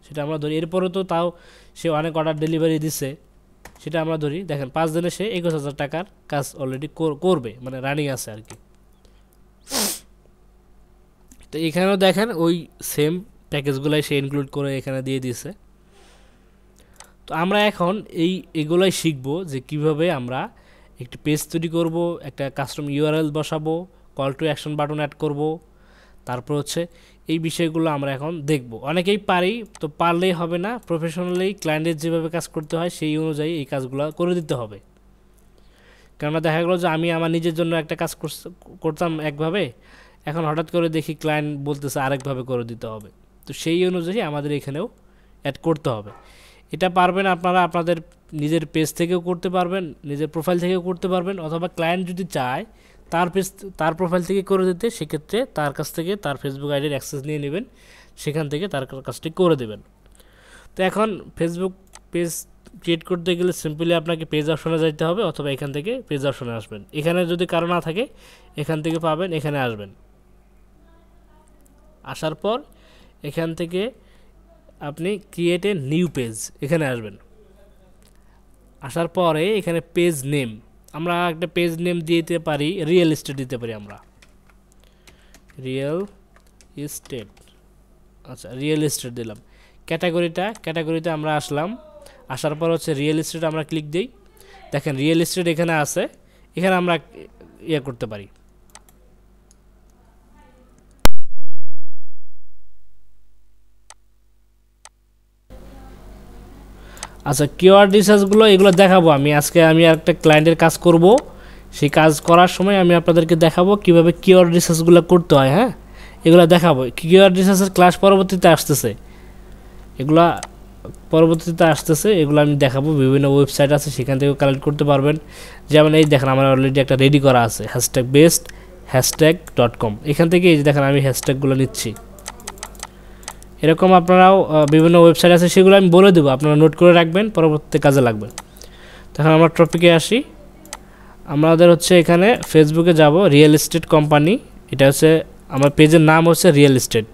সেটা আমরা ধরি। এরপরও তো তাও সে অনেক অর্ডার ডেলিভারি দিছে, সেটা আমরা ধরি। দেখেন 5 দিনে সে 21,000 টাকার কাজ অলরেডি করবে, মানে রানিং আছে আর কি। তো এখানেও দেখেন ওই সেম প্যাকেজগুলাই সে ইনক্লুড করে এখানে দিয়ে দিয়েছে। তো আমরা এখন এগুলাই শিখবো যে কিভাবে আমরা একটি পেজ তৈরি করব, একটা কাস্টম ইউআরএল বসাবো, call to action button add করব, তারপর হচ্ছে এই বিষয়গুলো আমরা এখন দেখব। অনেকেই পারি, তো পারলেই হবে না, প্রফেশনালি ক্লায়েন্টের যেভাবে কাজ করতে হয় সেই অনুযায়ী এই কাজগুলো করে দিতে হবে। কেননা দেখা গেলো যে আমি আমার নিজের জন্য একটা কাজ করতাম একভাবে, এখন হঠাৎ করে দেখি ক্লায়েন্ট বলতেছে আরেকভাবে করে দিতে হবে, তো সেই অনুযায়ী আমাদের এখানেও অ্যাড করতে হবে। এটা পারবেন আপনারা আপনাদের নিজের পেজ থেকেও করতে পারবেন, নিজের প্রোফাইল থেকেও করতে পারবেন, অথবা ক্লায়েন্ট যদি চায় তার প্রোফাইল থেকে করে দিতে, সেক্ষেত্রে তার কাছ থেকে তার ফেসবুক আইডির অ্যাক্সেস নিয়ে নেবেন, সেখান থেকে তার কাজটি করে দেবেন। তো এখন ফেসবুক পেজ ক্রিয়েট করতে গেলে সিম্পলি আপনাকে পেজ অপশনে যাইতে হবে, অথবা এখান থেকে পেজ অপশনে আসবেন। এখানে যদি কারো না থাকে এখান থেকে পাবেন, এখানে আসবেন। আসার পর এখান থেকে আপনি ক্রিয়েট এ নিউ পেজ, এখানে আসবেন। আসার পরে এখানে পেজ নেম, আমরা একটা পেজ নেম দিতে পারি, রিয়েল এস্টেট দিতে পারি আমরা, রিয়েল এস্টেট। আচ্ছা, রিয়েল এস্টেট দিলাম। ক্যাটাগরিতে আমরা আসলাম, আসার পর হচ্ছে রিয়েল এস্টেট আমরা ক্লিক দিই। দেখেন রিয়েল এস্টেট এখানে আছে, এখানে আমরা ইয়ে করতে পারি। আচ্ছা, কিওয়ার্ড রিসার্চগুলো এগুলো দেখাবো আমি আজকে। আমি একটা ক্লায়েন্টের কাজ করব, সেই কাজ করার সময় আমি আপনাদেরকে দেখাবো কিভাবে কিওয়ার্ড রিসার্চগুলো করতে হয়। হ্যাঁ, এগুলো দেখাবো। কিওয়ার্ড রিসার্চের ক্লাস পরবর্তীতে আসতেছে, এগুলা পরবর্তীতে আসতেছে, এগুলো আমি দেখাবো। বিভিন্ন ওয়েবসাইট আছে, সেখান থেকেও কালেক্ট করতে পারবেন। যেমন এই দেখেন আমার অলরেডি একটা রেডি করা আছে, #based#.com। এখান থেকে এই যে দেখেন আমি হ্যাশট্যাগুলো নিচ্ছি। এরকম আপনারাও বিভিন্ন ওয়েবসাইট আছে, সেগুলো আমি বলে দেবো, আপনারা নোট করে রাখবেন, পরবর্তী কাজে লাগবে। তখন আমরা টপিকে আসি। আমাদের হচ্ছে এখানে ফেসবুকে যাব, রিয়েল এস্টেট কোম্পানি, এটা হচ্ছে আমার পেজের নাম হচ্ছে রিয়েল এস্টেট,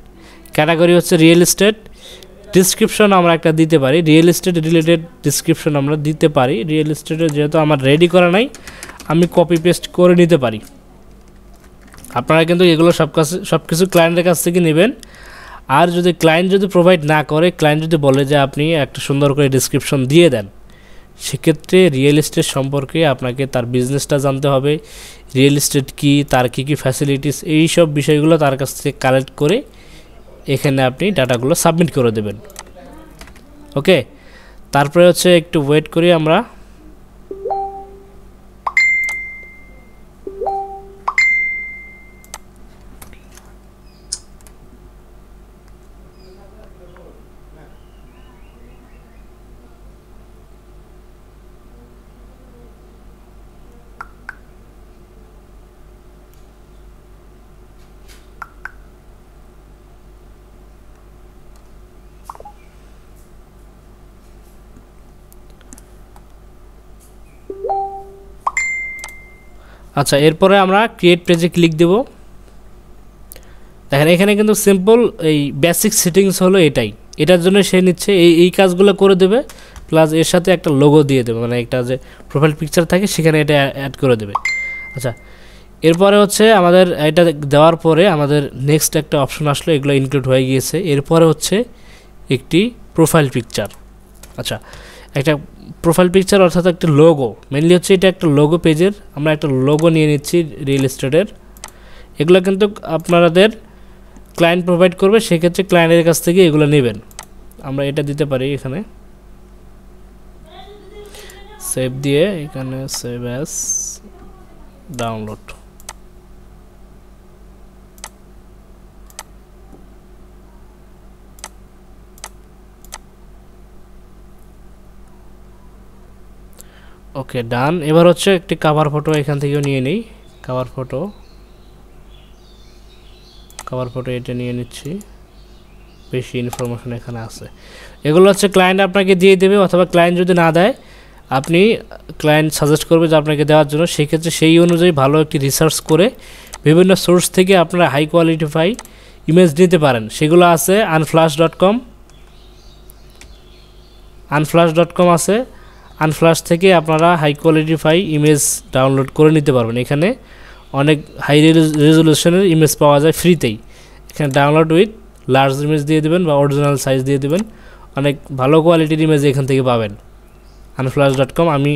ক্যাটাগরি হচ্ছে রিয়েল এস্টেট। ডিসক্রিপশন আমরা একটা দিতে পারি, রিয়েল এস্টেট রিলেটেড ডিসক্রিপশন আমরা দিতে পারি। রিয়েল এস্টেটের যেহেতু আমার রেডি করা নাই, আমি কপি পেস্ট করে নিতে পারি। আপনারা কিন্তু এগুলো সব কিছু ক্লায়েন্টের কাছ থেকে নেবেন। আর যদি ক্লায়েন্ট যদি প্রোভাইড না করে, ক্লায়েন্ট যদি বলে যে আপনি একটা সুন্দর করে ডিসক্রিপশন দিয়ে দেন, সেক্ষেত্রে রিয়েল এস্টেট সম্পর্কে আপনাকে তার বিজনেসটা জানতে হবে, রিয়েল এস্টেট কী, তার কী কী ফ্যাসিলিটিস, এই সব বিষয়গুলো তার কাছ থেকে কালেক্ট করে এখানে আপনি ডাটাগুলো সাবমিট করে দেবেন। ওকে, তারপরে হচ্ছে একটু ওয়েট করি আমরা। আচ্ছা, এরপরে আমরা ক্রিয়েট পেজে ক্লিক দেব। দেখেন এখানে কিন্তু সিম্পল এই বেসিক সেটিংস হলো এটার জন্য সে নিচ্ছে এই কাজগুলো করে দেবে, প্লাস এর সাথে একটা লোগো দিয়ে দেবে, মানে একটা যে প্রোফাইল পিকচার থাকে সেখানে এটা অ্যাড করে দেবে। আচ্ছা, এরপরে হচ্ছে আমাদের এটা দেওয়ার পরে আমাদের নেক্সট একটা অপশন আসলো, এগুলো ইনক্লুড হয়ে গিয়েছে। এরপরে হচ্ছে একটি প্রোফাইল পিকচার। আচ্ছা, একটা প্রোফাইল পিকচার অর্থাৎ একটা লোগো, মেনলি হচ্ছে এটা একটা লোগো পেজের, আমরা একটা লোগো নিয়ে নিচ্ছি রিয়েল এস্টেটের। এগুলো কিন্তু আপনাদের ক্লায়েন্ট প্রোভাইড করবে, সেক্ষেত্রে ক্লায়েন্টের কাছ থেকে এগুলো নেবেন। আমরা এটা দিতে পারি, এখানে সেভ দিয়ে এখানে সেভ অ্যাজ ডাউনলোড। ওকে, ডান। এবার হচ্ছে একটি কভার ফটো এখান থেকেও নিয়ে নিই, কভার ফটো এটা নিয়ে নিচ্ছি। বেশি ইনফরমেশন এখানে আছে। এগুলো হচ্ছে ক্লায়েন্ট আপনাকে দিয়ে দেবে, অথবা ক্লায়েন্ট যদি না দেয় আপনি ক্লায়েন্ট সাজেস্ট করবে যে আপনাকে দেওয়ার জন্য। সেক্ষেত্রে সেই অনুযায়ী ভালো একটি রিসার্চ করে বিভিন্ন সোর্স থেকে আপনারা হাই কোয়ালিটিফাই ইমেজ নিতে পারেন। সেগুলো আছে আনফ্লাশ.com আছে। আনফ্লাশ থেকে আপনারা হাই কোয়ালিটিফাই ইমেজ ডাউনলোড করে নিতে পারবেন। এখানে অনেক হাই রেজলিউশনের ইমেজ পাওয়া যায় ফ্রিতেই। এখানে ডাউনলোড উইথ লার্জ ইমেজ দিয়ে দেবেন বা অরিজিনাল সাইজ দিয়ে দেবেন, অনেক ভালো কোয়ালিটির ইমেজ এখান থেকে পাবেন। আনফ্লাশ.com আমি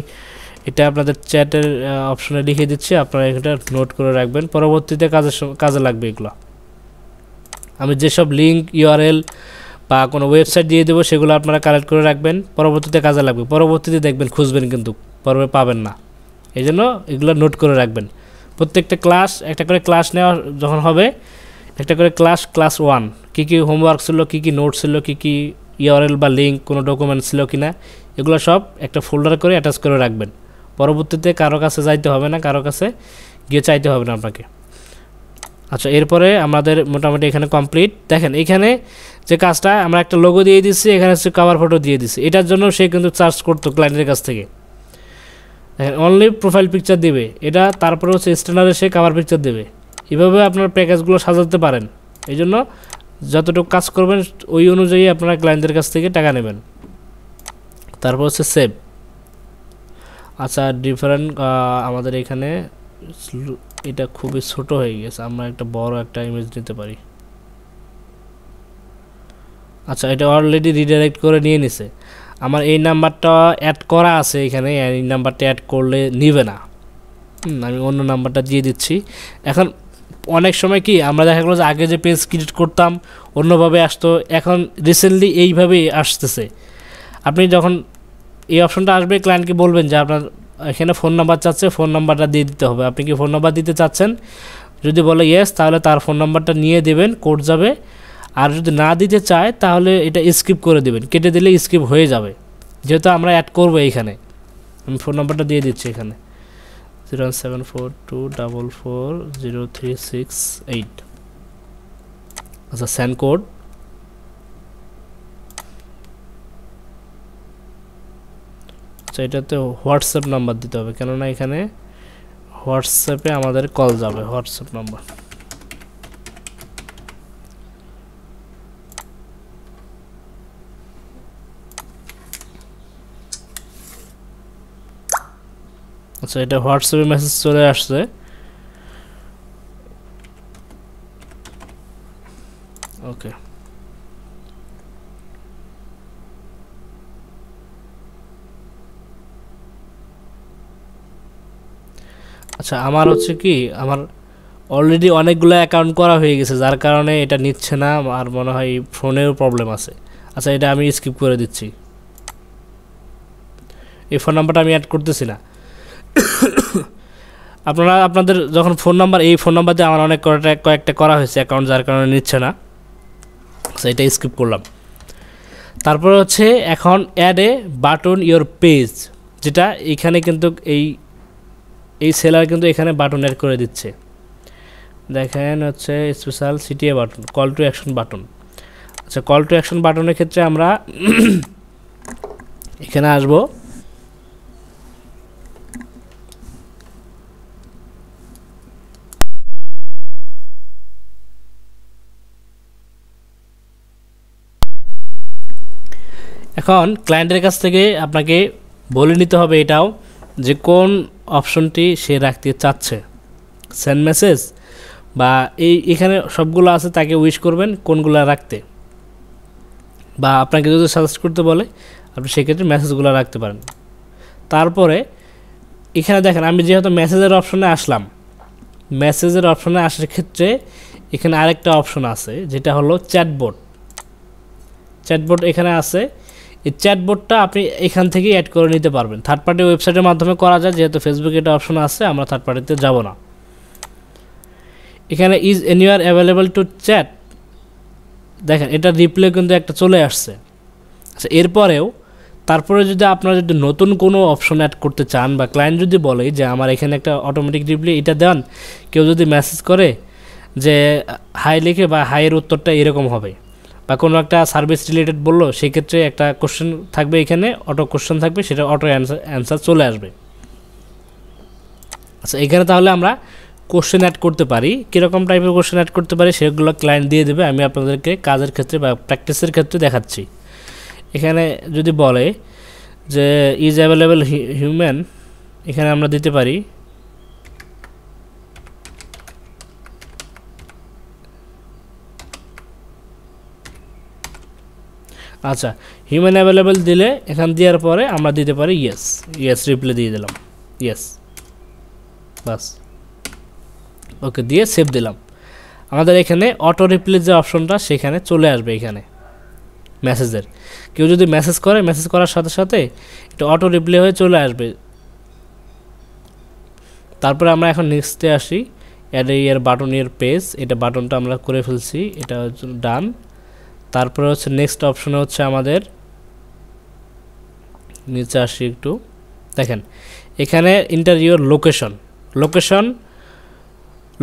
এটা আপনাদের চ্যাটের অপশনে লিখে দিচ্ছি, আপনারা এটা নোট করে রাখবেন, পরবর্তীতে কাজে লাগবে এগুলো। আমি যেসব লিঙ্ক ইউআরএল বা কোনো ওয়েবসাইট দিয়ে দেবো সেগুলো আপনারা কালেক্ট করে রাখবেন, পরবর্তীতে কাজে লাগবে। পরবর্তীতে দেখবেন খুঁজবেন কিন্তু পরে পাবেন না, এই জন্য এগুলো নোট করে রাখবেন। প্রত্যেকটা ক্লাস একটা করে ক্লাস নেওয়া যখন হবে, একটা করে ক্লাস 1 কী কী হোমওয়ার্ক ছিল, কী কী নোট ছিল, কী কী ইউআরএল বা লিঙ্ক কোনো ডকুমেন্ট ছিল কি না, এগুলো সব একটা ফোল্ডার করে অ্যাটাচ করে রাখবেন। পরবর্তীতে কারো কাছে যাইতে হবে না, কারো কাছে গিয়ে চাইতে হবে না আপনাকে। আচ্ছা, এরপরে আমাদের মোটামুটি এখানে কমপ্লিট। দেখেন এখানে যে কাজটা আমরা একটা লোগো দিয়ে দিচ্ছি, এখানে হচ্ছে কভার ফটো দিয়ে দিচ্ছি। এটার জন্য সে কিন্তু চার্জ করতো ক্লায়েন্টের কাছ থেকে। দেখেন অনলি প্রোফাইল পিকচার দেবে এটা, তারপরে হচ্ছে স্ট্যান্ডার্ডে সে কভার পিকচার দেবে। এভাবে আপনার প্যাকেজগুলো সাজাতে পারেন। এই জন্য যতটুকু কাজ করবেন ওই অনুযায়ী আপনারা ক্লায়েন্টের কাছ থেকে টাকা নেবেন। তারপর হচ্ছে সেভ। আচ্ছা, ডিফারেন্ট আমাদের এখানে এটা খুবই ছোট হয়ে গেছে, আমরা একটা বড় একটা ইমেজ নিতে পারি। আচ্ছা, এটা অলরেডি রিডাইরেক্ট করে নিয়ে নিছে। আমার এই নাম্বারটা অ্যাড করা আছে এখানে, এই নাম্বারটা অ্যাড করলে নিবে না, আমি অন্য নাম্বারটা দিয়ে দিচ্ছি। এখন অনেক সময় কি আমরা দেখা গেলো যে আগে যে পেজ ক্রিয়েট করতাম অন্যভাবে আসতো, এখন রিসেন্টলি এইভাবেই আসতেছে। আপনি যখন এই অপশনটা আসবে ক্লায়েন্টকে বলবেন যে আপনার এখানে ফোন নাম্বার চাচ্ছে, ফোন নাম্বারটা দিয়ে দিতে হবে। আপনি কি ফোন নাম্বার দিতে চাচ্ছেন? যদি বলে ইয়েস, তাহলে তার ফোন নাম্বারটা নিয়ে দেবেন, কোড যাবে। আর যদি না দিতে চায় তাহলে এটা স্কিপ করে দেবেন, কেটে দিলে স্কিপ হয়ে যাবে, যেহেতু আমরা অ্যাড করবো এইখানে। আমি ফোন নাম্বারটা দিয়ে দিচ্ছি এখানে 074244036 আচ্ছা, সেন্ড কোড। আচ্ছা, এটাতে হোয়াটসঅ্যাপ নাম্বার দিতে হবে, কেননা এখানে হোয়াটসঅ্যাপে আমাদের কল যাবে, হোয়াটসঅ্যাপ নাম্বার। আচ্ছা, এটা হোয়াটসঅ্যাপে মেসেজ চলে আসছে। ওকে, আচ্ছা, আমার হচ্ছে কি আমার অলরেডি অনেকগুলো অ্যাকাউন্ট করা হয়ে গেছে, যার কারণে এটা নিচ্ছে না, আর মনে হয় ফোনেও প্রবলেম আছে। আচ্ছা, এটা আমি স্কিপ করে দিচ্ছি, এই ফোন নাম্বারটা আমি অ্যাড করতেছি না। আপনারা আপনাদের যখন ফোন নাম্বার, এই ফোন নাম্বার দিয়ে আমার অনেক কয়েকটা করা হয়েছে অ্যাকাউন্ট, যার কারণে নিচ্ছে না, এটা স্কিপ করলাম। তারপরে হচ্ছে এখন add a button your page, যেটা এখানে কিন্তু এই সেলার কিন্তু এখানে বাটন অ্যাড করে দিচ্ছে। দেখেন হচ্ছে special CTA button, call to action button. আচ্ছা, কল টু অ্যাকশন বাটনের ক্ষেত্রে আমরা এখানে আসবো। এখন ক্লায়েন্টের কাছ থেকে আপনাকে বলে নিতে হবে এটাও যে কোন অপশনটি সে রাখতে চাচ্ছে, সেন্ড মেসেজ বা এখানে সবগুলো আছে, তাকে উইশ করবেন কোনগুলো রাখতে, বা আপনাকে যদি সাজেস্ট করতে বলে আপনি সেক্ষেত্রে মেসেজগুলো রাখতে পারেন। তারপরে এখানে দেখেন আমি যেহেতু মেসেজের অপশনে আসলাম, মেসেজের অপশনে আসার ক্ষেত্রে এখানে আরেকটা অপশন আছে, যেটা হলো চ্যাটবোর্ড। চ্যাটবোর্ড এখানে আছে, এই চ্যাটবোর্ডটা আপনি এখান থেকে অ্যাড করে নিতে পারবেন। থার্ড পার্টি ওয়েবসাইটের মাধ্যমে করা যায়, যেহেতু ফেসবুকে এটা অপশন আছে, আমরা থার্ড পার্টিতে যাব না। এখানে is anywhere available to chat, দেখেন এটা রিপ্লে কিন্তু একটা চলে আসছে। আচ্ছা, এরপরেও তারপরে যদি আপনারা যদি নতুন কোনো অপশন অ্যাড করতে চান, বা ক্লায়েন্ট যদি বলে যে আমার এখানে একটা অটোমেটিক রিপ্লে এটা দেন, কেউ যদি মেসেজ করে যে হাই লিখে বা হাইয়ের উত্তরটা এরকম হবে, বা কোনো একটা সার্ভিস রিলেটেড বললো, সেক্ষেত্রে একটা কোশ্চেন থাকবে, এখানে অটো কোশ্চেন থাকবে, সেটা অটো অ্যান্সার চলে আসবে। আচ্ছা, এখানে তাহলে আমরা কোশ্চেন অ্যাড করতে পারি। কীরকম টাইপের কোশ্চেন অ্যাড করতে পারি সেগুলো ক্লায়েন্ট দিয়ে দেবে, আমি আপনাদেরকে কাজের ক্ষেত্রে বা প্র্যাকটিসের ক্ষেত্রে দেখাচ্ছি। এখানে যদি বলে যে ইজ অ্যাভেলেবল হিউম্যান, এখানে আমরা দিতে পারি আচ্ছা হিউম্যান অ্যাভেলেবল দিলে এখান দেওয়ার পরে আমরা দিতে পারি ইয়েস, ইয়েস রিপ্লাই দিয়ে দিলাম, ইয়েস, বাস, ওকে দিয়ে সেভ দিলাম। আমাদের এখানে অটো রিপ্লাই যে অপশনটা সেখানে চলে আসবে। এখানে মেসেজের কেউ যদি মেসেজ করে, মেসেজ করার সাথে সাথে এটা অটো রিপ্লাই হয়ে চলে আসবে। তারপরে আমরা এখন নেক্সটে আসি, অ্যাড ইয়ার বাটন ইয়ার পেজ, এটা বাটনটা আমরা করে ফেলছি, এটা ডান। তারপরে হচ্ছে নেক্সট অপশনে হচ্ছে আমাদের নিচে আসি একটু, দেখেন এখানে ইন্টার ইউর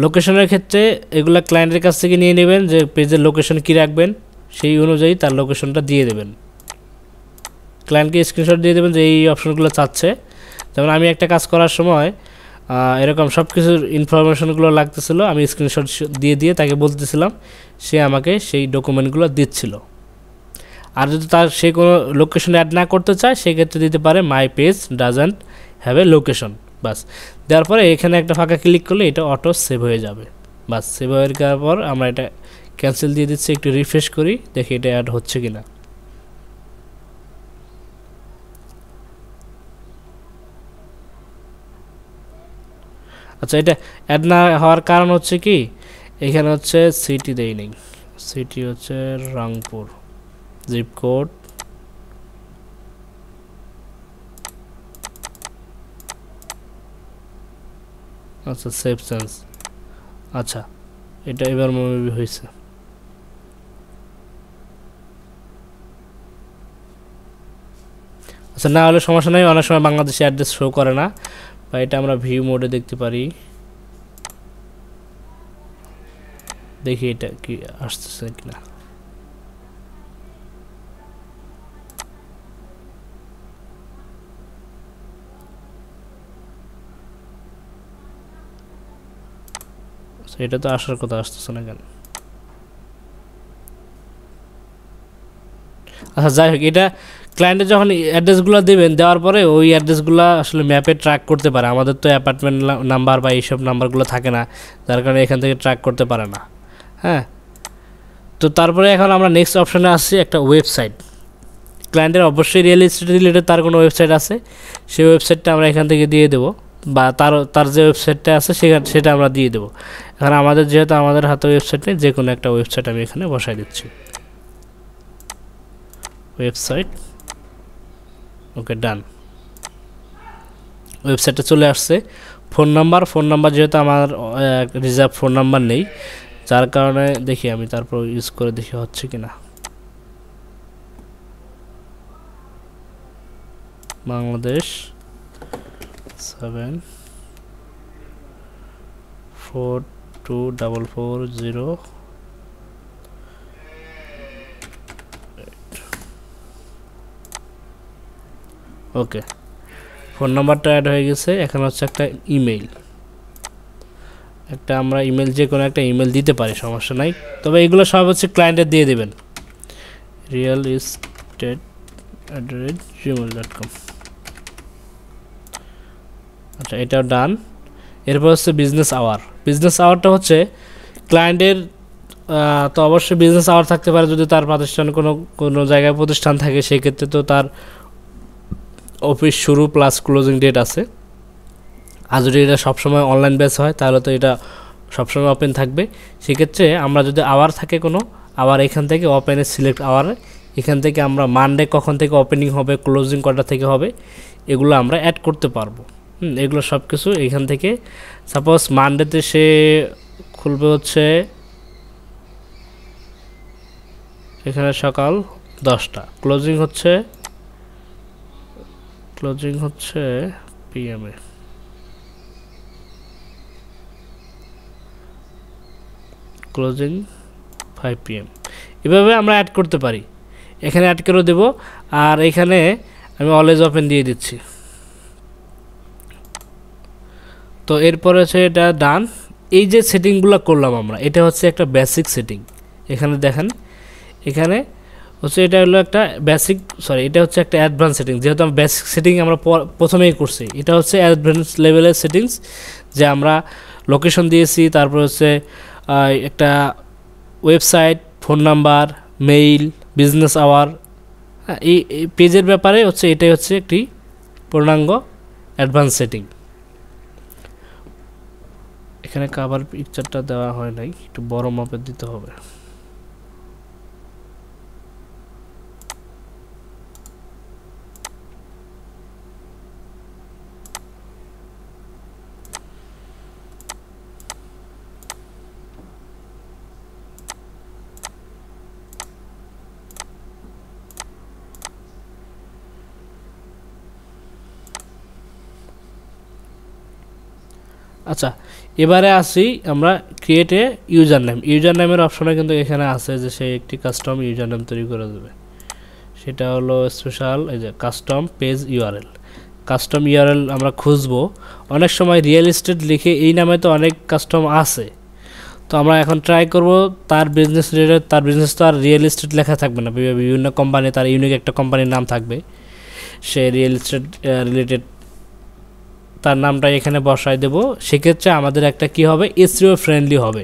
লোকেশনের ক্ষেত্রে এগুলা ক্লায়েন্টের কাছ থেকে নিয়ে নেবেন, যে পেজের লোকেশন কী রাখবেন সেই অনুযায়ী তার লোকেশনটা দিয়ে দেবেন। ক্লায়েন্টকে স্ক্রিনশট দিয়ে দেবেন যে এই অপশনগুলো চাচ্ছে। যেমন আমি একটা কাজ করার সময় এরকম সব কিছুর ইনফরমেশনগুলো লাগতেছিল, আমি স্ক্রিনশট দিয়ে তাকে বলতেছিলাম, সে আমাকে সেই ডকুমেন্টগুলো দিচ্ছিল। আর যদি তার সে কোনো লোকেশন অ্যাড না করতে চায়, সেক্ষেত্রে দিতে পারে my page doesn't have a location, বাস। দেওয়ার পরে এখানে একটা ফাঁকা ক্লিক করলে এটা অটো সেভ হয়ে যাবে, বাস। সেভ হয়ে যাওয়ার পর আমরা এটা ক্যান্সেল দিয়ে দিচ্ছি, একটু রিফ্রেশ করি, দেখি এটা অ্যাড হচ্ছে কিনা। আচ্ছা, এটা অ্যাড না হওয়ার কারণ হচ্ছে কি, এখানে হচ্ছে সিটি দেই নেই, সিটি হচ্ছে রংপুর, জিপ কোড আচ্ছা সেভ সেন্স, আচ্ছা এটা এবার মেবি হয়েছে। আচ্ছা, না হলে সমস্যা নেই, অনেক সময় বাংলাদেশি অ্যাড্রেস শো করে না, বা এটা আমরা ভিউ মোডে দেখতে পারি, দেখি এটা কি আসতেছে কিনা। এটা তো আসার কথা, আসতেছে না কেন? আচ্ছা যাই হোক, এটা ক্লায়েন্টে যখন অ্যাড্রেসগুলো দেবেন, দেওয়ার পরে ওই অ্যাড্রেসগুলো আসলে ম্যাপে ট্র্যাক করতে পারে। আমাদের তো অ্যাপার্টমেন্ট নাম্বার বা এইসব নাম্বারগুলো থাকে না, যার কারণে এখান থেকে ট্র্যাক করতে পারে না। হ্যাঁ, তো তারপরে এখন আমরা নেক্সট অপশানে আসছি, একটা ওয়েবসাইট। ক্লায়েন্টের অবশ্যই রিয়েল এস্টেট রিলেটেড তার কোনো ওয়েবসাইট আছে, সেই ওয়েবসাইটটা আমরা এখান থেকে দিয়ে দেবো, বা তার যে ওয়েবসাইটটা আছে সেটা আমরা দিয়ে দেবো। এখন আমাদের যেহেতু আমাদের হাতে ওয়েবসাইট নেই, যে কোনো একটা ওয়েবসাইট আমি এখানে বসাই দিচ্ছি, ওয়েবসাইট, ওকে ডান। ওয়েবসাইটে চলে আসছে। ফোন নাম্বার যেহেতু আমার রিজার্ভ ফোন নাম্বার নেই, যার কারণে দেখি আমি তারপর ইউজ করে দেখি হচ্ছে কিনা। বাংলাদেশ 7424440। ওকে, ফোন নাম্বারটা অ্যাড হয়ে গেছে। এখন হচ্ছে একটা ইমেল, আমরা ইমেল যে কোনো একটা ইমেল দিতে পারি, সমস্যা নাই। তবে এগুলো সব হচ্ছে ক্লায়েন্টের দিয়ে দেবেন, realestate@gmail.com। আচ্ছা, এটাও ডান। এরপর হচ্ছে বিজনেস আওয়ারটা হচ্ছে ক্লায়েন্টের, তো অবশ্যই বিজনেস আওয়ার থাকতে পারে যদি তার প্রতিষ্ঠানে কোনো জায়গায় প্রতিষ্ঠান থাকে, সেক্ষেত্রে তো তার অফিস শুরু প্লাস ক্লোজিং ডেট আছে। আর যদি এটা সবসময় অনলাইন বেস হয়, তাহলে তো এটা সবসময় ওপেন থাকবে। সেক্ষেত্রে আমরা যদি আওয়ার থাকে কোনো, আবার এখান থেকে ওপেনে সিলেক্ট আওয়ারে, এখান থেকে আমরা মানডে কখন থেকে ওপেনিং হবে, ক্লোজিং কটা থেকে হবে, এগুলো আমরা অ্যাড করতে পারবো। এগুলো সব কিছু এখান থেকে, সাপোজ মানডেতে সে খুলবে হচ্ছে এখানে সকাল 10টা, ক্লোজিং হচ্ছে পিএমে, ক্লোজিং 5 PM। এভাবে আমরা অ্যাড করতে পারি, এখানে অ্যাড করে দেব। আর এখানে আমি অলওয়েজ ওপেন দিয়ে দিচ্ছি। তো এরপরে হচ্ছে এটা ডান। এই যে সেটিংগুলো করলাম আমরা, এটা হচ্ছে একটা বেসিক সেটিং। এখানে দেখেন, এখানে হচ্ছে এটা হলো একটা বেসিক, সরি এটা হচ্ছে একটা অ্যাডভান্স সেটিং। যেহেতু আমরা বেসিক সেটিং আমরা প্রথমেই করছি, এটা হচ্ছে অ্যাডভান্স লেভেলের সেটিংস, যে আমরা লোকেশন দিয়েছি, তারপর হচ্ছে একটা website, phone number, mail, business hour, এই পেজের ব্যাপারে হচ্ছে এটাই হচ্ছে একটি পূর্ণাঙ্গ অ্যাডভান্স সেটিং। এখানে কভার পিকচারটা দেওয়া হয় নাই, একটু বড় মাপের দিতে হবে। আচ্ছা, এবারে আসি আমরা ক্রিয়েট এ ইউজার নেম। ইউজার নেমের অপশনে কিন্তু এখানে আছে যে সে একটি কাস্টম ইউজার নেম তৈরি করে দেবে। সেটা হলো স্পেশাল, এই যে custom page URL. Custom URL আমরা খুঁজবো, অনেক সময় রিয়েল এস্টেট লিখে এই নামে তো অনেক কাস্টম আছে। তো আমরা এখন ট্রাই করব তার বিজনেস রিলেটেড, তার বিজনেস তো আর রিয়েল এস্টেট লেখা থাকবে না, বিভিন্ন কোম্পানি, তার ইউনিক একটা কোম্পানির নাম থাকবে, সে রিয়েল এস্টেট রিলেটেড তার নামটা এখানে বসাই দেব। সেক্ষেত্রে আমাদের একটা কি হবে, এসইও ফ্রেন্ডলি হবে।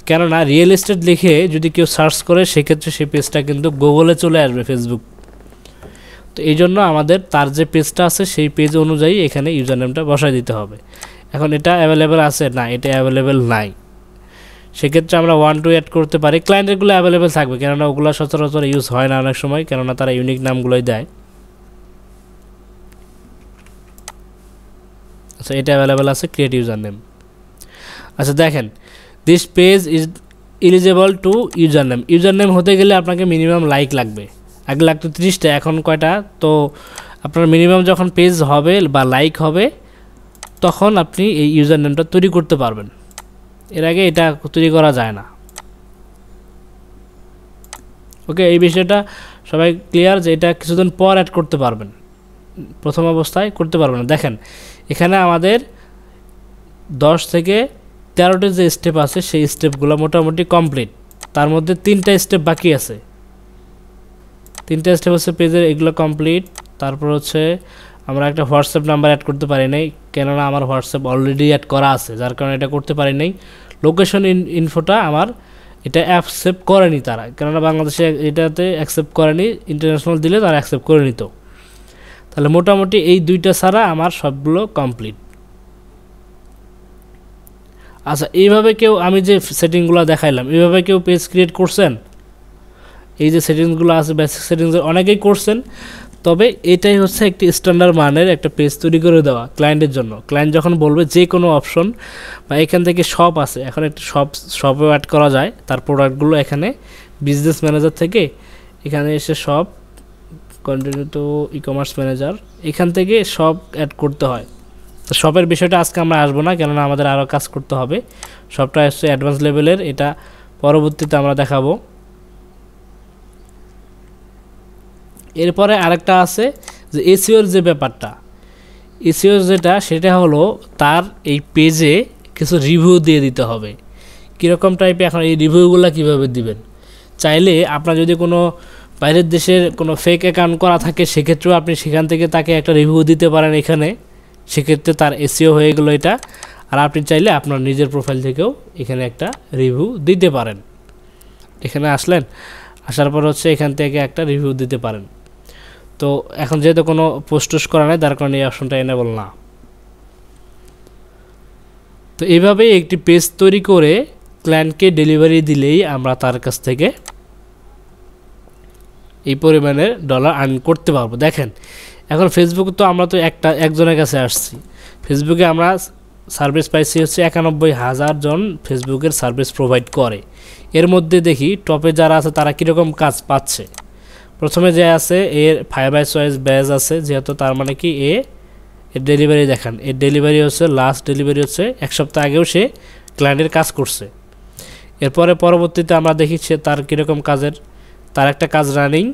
কেননা রিয়েল এস্টেট লিখে যদি কেউ সার্চ করে, সেক্ষেত্রে সেই পেজটা কিন্তু গুগলে চলে আসবে, ফেসবুক। তো এই জন্য আমাদের তার যে পেজটা আছে সেই পেজ অনুযায়ী এখানে ইউজার নেমটা বসাই দিতে হবে। এখন এটা অ্যাভেলেবেল আছে না, এটা অ্যাভেলেবেল নাই, সেক্ষেত্রে আমরা 1 2 অ্যাড করতে পারি। ক্লায়েন্টেরগুলো অ্যাভেলেবেল থাকবে, কেননা ওগুলো সচরাচর ইউজ হয় না অনেক সময়, কেননা তারা ইউনিক নামগুলোই দেয়। আচ্ছা, এটা অ্যাভেলেবেল আছে, ক্রিয়েট ইউজার নেম। আচ্ছা দেখেন, this page is eligible two user name. User name হতে গেলে আপনাকে মিনিমাম লাইক লাগবে, আগে লাগতো 30টা, এখন কয়টা? তো আপনার মিনিমাম যখন পেজ হবে বা লাইক হবে, তখন আপনি এই ইউজার নেমটা তৈরি করতে পারবেন। এর আগে এটা তৈরি করা যায় না। ওকে, এই বিষয়টা সবাই ক্লিয়ার যে এটা কিছুদিন পর অ্যাড করতে পারবেন, প্রথম অবস্থায় করতে পারবেন না। দেখেন এখানে আমাদের 10 থেকে 13টি যে স্টেপ আছে, সেই স্টেপগুলো মোটামুটি কমপ্লিট। তার মধ্যে 3টা স্টেপ বাকি আছে। 3টা স্টেপ হচ্ছে পেজের, এগুলো কমপ্লিট। তারপর হচ্ছে আমরা একটা হোয়াটসঅ্যাপ নাম্বার অ্যাড করতে পারি নাই, কেননা আমার হোয়াটসঅ্যাপ অলরেডি অ্যাড করা আছে, যার কারণে এটা করতে পারি নাই। লোকেশন ইনফোটা আমার এটা অ্যাকসেপ্ট করেনি তারা, কেননা বাংলাদেশে এটাতে অ্যাকসেপ্ট করেনি, ইন্টারন্যাশনাল দিলে তারা অ্যাকসেপ্ট করে নিত। তাহলে মোটামুটি এই 2টা ছাড়া আমার সবগুলো কমপ্লিট। আচ্ছা, এইভাবে কেউ, আমি যে সেটিংগুলো দেখাইলাম, এইভাবে কেউ পেজ ক্রিয়েট করছেন? এই যে সেটিংসগুলো আছে, বেসিক সেটিংস অনেকেই করছেন, তবে এটাই হচ্ছে একটি স্ট্যান্ডার্ড মানের একটা পেজ তৈরি করে দেওয়া ক্লায়েন্টের জন্য। ক্লায়েন্ট যখন বলবে যে কোনো অপশন, বা এখান থেকে শপ আছে, এখন একটা শপেও অ্যাড করা যায় তার প্রোডাক্টগুলো। এখানে বিজনেস ম্যানেজার থেকে এখানে এসে shop, continue to e commerce manager, এখান থেকে সব অ্যাড করতে হয়। তো শপের বিষয়টা আজকে আমরা আসবো না, কেননা আমাদের আরও কাজ করতে হবে। সবটা হচ্ছে অ্যাডভান্স লেভেলের, এটা পরবর্তীতে আমরা দেখাবো। এরপরে আরেকটা আছে যে এসইওর যে ব্যাপারটা, এসইওর যেটা, সেটা হলো তার এই পেজে কিছু রিভিউ দিয়ে দিতে হবে। কীরকম টাইপের? এখন এই রিভিউগুলো কীভাবে দিবেন? চাইলে আপনার যদি কোনো বাইরের দেশের কোনো ফেক অ্যাকাউন্ট করা থাকে, সেক্ষেত্রেও আপনি সেখান থেকে তাকে একটা রিভিউ দিতে পারেন এখানে, সেক্ষেত্রে তার এসইও হয়ে গেলো এটা। আর আপনি চাইলে আপনার নিজের প্রোফাইল থেকেও এখানে একটা রিভিউ দিতে পারেন। এখানে আসলেন, আসার পর হচ্ছে এখান থেকে একটা রিভিউ দিতে পারেন। তো এখন যেহেতু কোনো পোস্ট করা নেই, তার কারণে এই অপশনটা এনেবল না। তো এইভাবেই একটি পেজ তৈরি করে ক্লায়েন্টকে ডেলিভারি দিলেই আমরা তার কাছ থেকে এই পরিমাণের ডলার আর্ন করতে পারবো। দেখেন এখন ফেসবুক তো আমরা তো একজনের কাছে আসছি, ফেসবুকে আমরা সার্ভিস পাইছি হচ্ছে 91,000 জন ফেসবুকের সার্ভিস প্রোভাইড করে। এর মধ্যে দেখি টপে যারা আছে তারা কীরকম কাজ পাচ্ছে। প্রথমে যে আছে এর 5/6 ব্যাজ আছে, যেহেতু তার মানে কি এর ডেলিভারি দেখেন, এর ডেলিভারি হচ্ছে লাস্ট ডেলিভারি হচ্ছে 1 সপ্তাহ আগেও সে ক্লায়েন্টের কাজ করছে। এরপরে পরবর্তীতে আমরা দেখি সে তার কীরকম কাজের তার একটা কাজ রানিং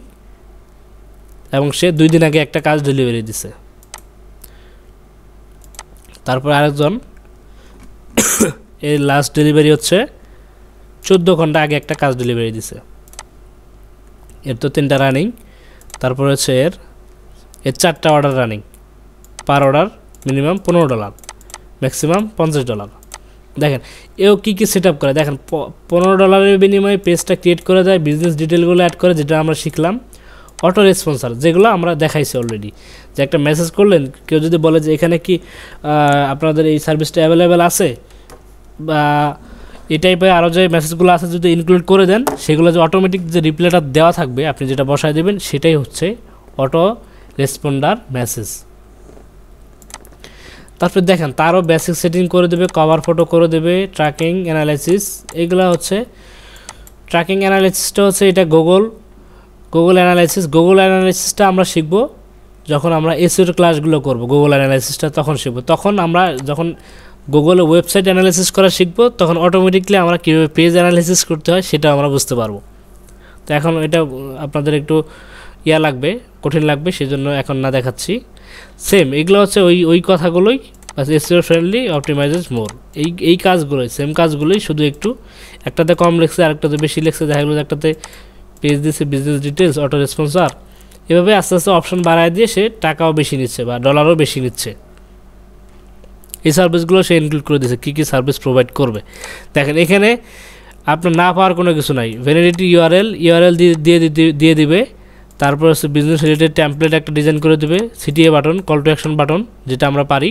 এবং সে 2 দিন আগে একটা কাজ ডেলিভারি দিছে। তারপর আরেকজন এর লাস্ট ডেলিভারি হচ্ছে 14 ঘন্টা আগে একটা কাজ ডেলিভারি দিছে। এর তো 3টা রানিং। তারপর হচ্ছে এর 4টা order running, per order minimum $15, maximum $50। দেখেন এও কী কী সেট আপ করে, দেখেন $15 বিনিময়ে পেজটা ক্রিয়েট করে দেয়, বিজনেস ডিটেলগুলো অ্যাড করে, যেটা আমরা শিখলাম। অটো রেসপন্সার, যেগুলো আমরা দেখাইছি অলরেডি, যে একটা মেসেজ করলেন, কেউ যদি বলে যে এখানে কি আপনাদের এই সার্ভিসটা অ্যাভেলেবেল আছে, বা এই টাইপের আরও যে মেসেজগুলো আছে যদি ইনক্লুড করে দেন, সেগুলো যে অটোমেটিক যে রিপ্লাইটা দেওয়া থাকবে, আপনি যেটা বসায় দেবেন সেটাই হচ্ছে অটো রেসপন্ডার মেসেজ। তারপর দেখেন তারও বেসিক সেটিং করে দেবে, কভার ফটো করে দেবে, ট্র্যাকিং অ্যানালাইসিস। এগুলো হচ্ছে ট্র্যাকিং অ্যানালাইসিসটা হচ্ছে এটা গুগল অ্যানালাইসিস। গুগল অ্যানালাইসিসটা আমরা শিখব যখন আমরা এসইওর ক্লাসগুলো করব। গুগল অ্যানালাইসিসটা তখন শিখব, তখন আমরা যখন গুগলে ওয়েবসাইট অ্যানালাইসিস করা শিখব, তখন অটোমেটিকলি আমরা কীভাবে পেজ অ্যানালাইসিস করতে হয় সেটা আমরা বুঝতে পারবো। তো এখন এটা আপনাদের একটু লাগবে, কঠিন লাগবে, সেজন্য এখন না দেখাচ্ছি। সেম এগুলো হচ্ছে ওই কথাগুলোই, এসইও ফ্রেন্ডলি অপটিমাইজেস মোর, এই কাজগুলোই, সেম কাজগুলোই, শুধু একটু একটাতে কম লেখছে আরেকটাতে বেশি লেখছে। দেখা গেলো একটাতে পেজ দিচ্ছে বিজনেস ডিটেলস, অটো রেসপন্সার, এভাবে আস্তে আস্তে অপশন বাড়ায় দিয়ে সে টাকাও বেশি নিচ্ছে বা ডলারও বেশি নিচ্ছে। এই সার্ভিসগুলো সে ইনক্লুড করে দিচ্ছে, কী কী সার্ভিস প্রোভাইড করবে। দেখেন এখানে আপনার না পাওয়ার কোনো কিছু নাই। ভ্যালিডিটি ইউআরএল দিয়ে দিবে। তারপর হচ্ছে বিজনেস রিলেটেড টেমপ্লেট একটা ডিজাইন করে দেবে, CTA button, call to action button, যেটা আমরা পারি।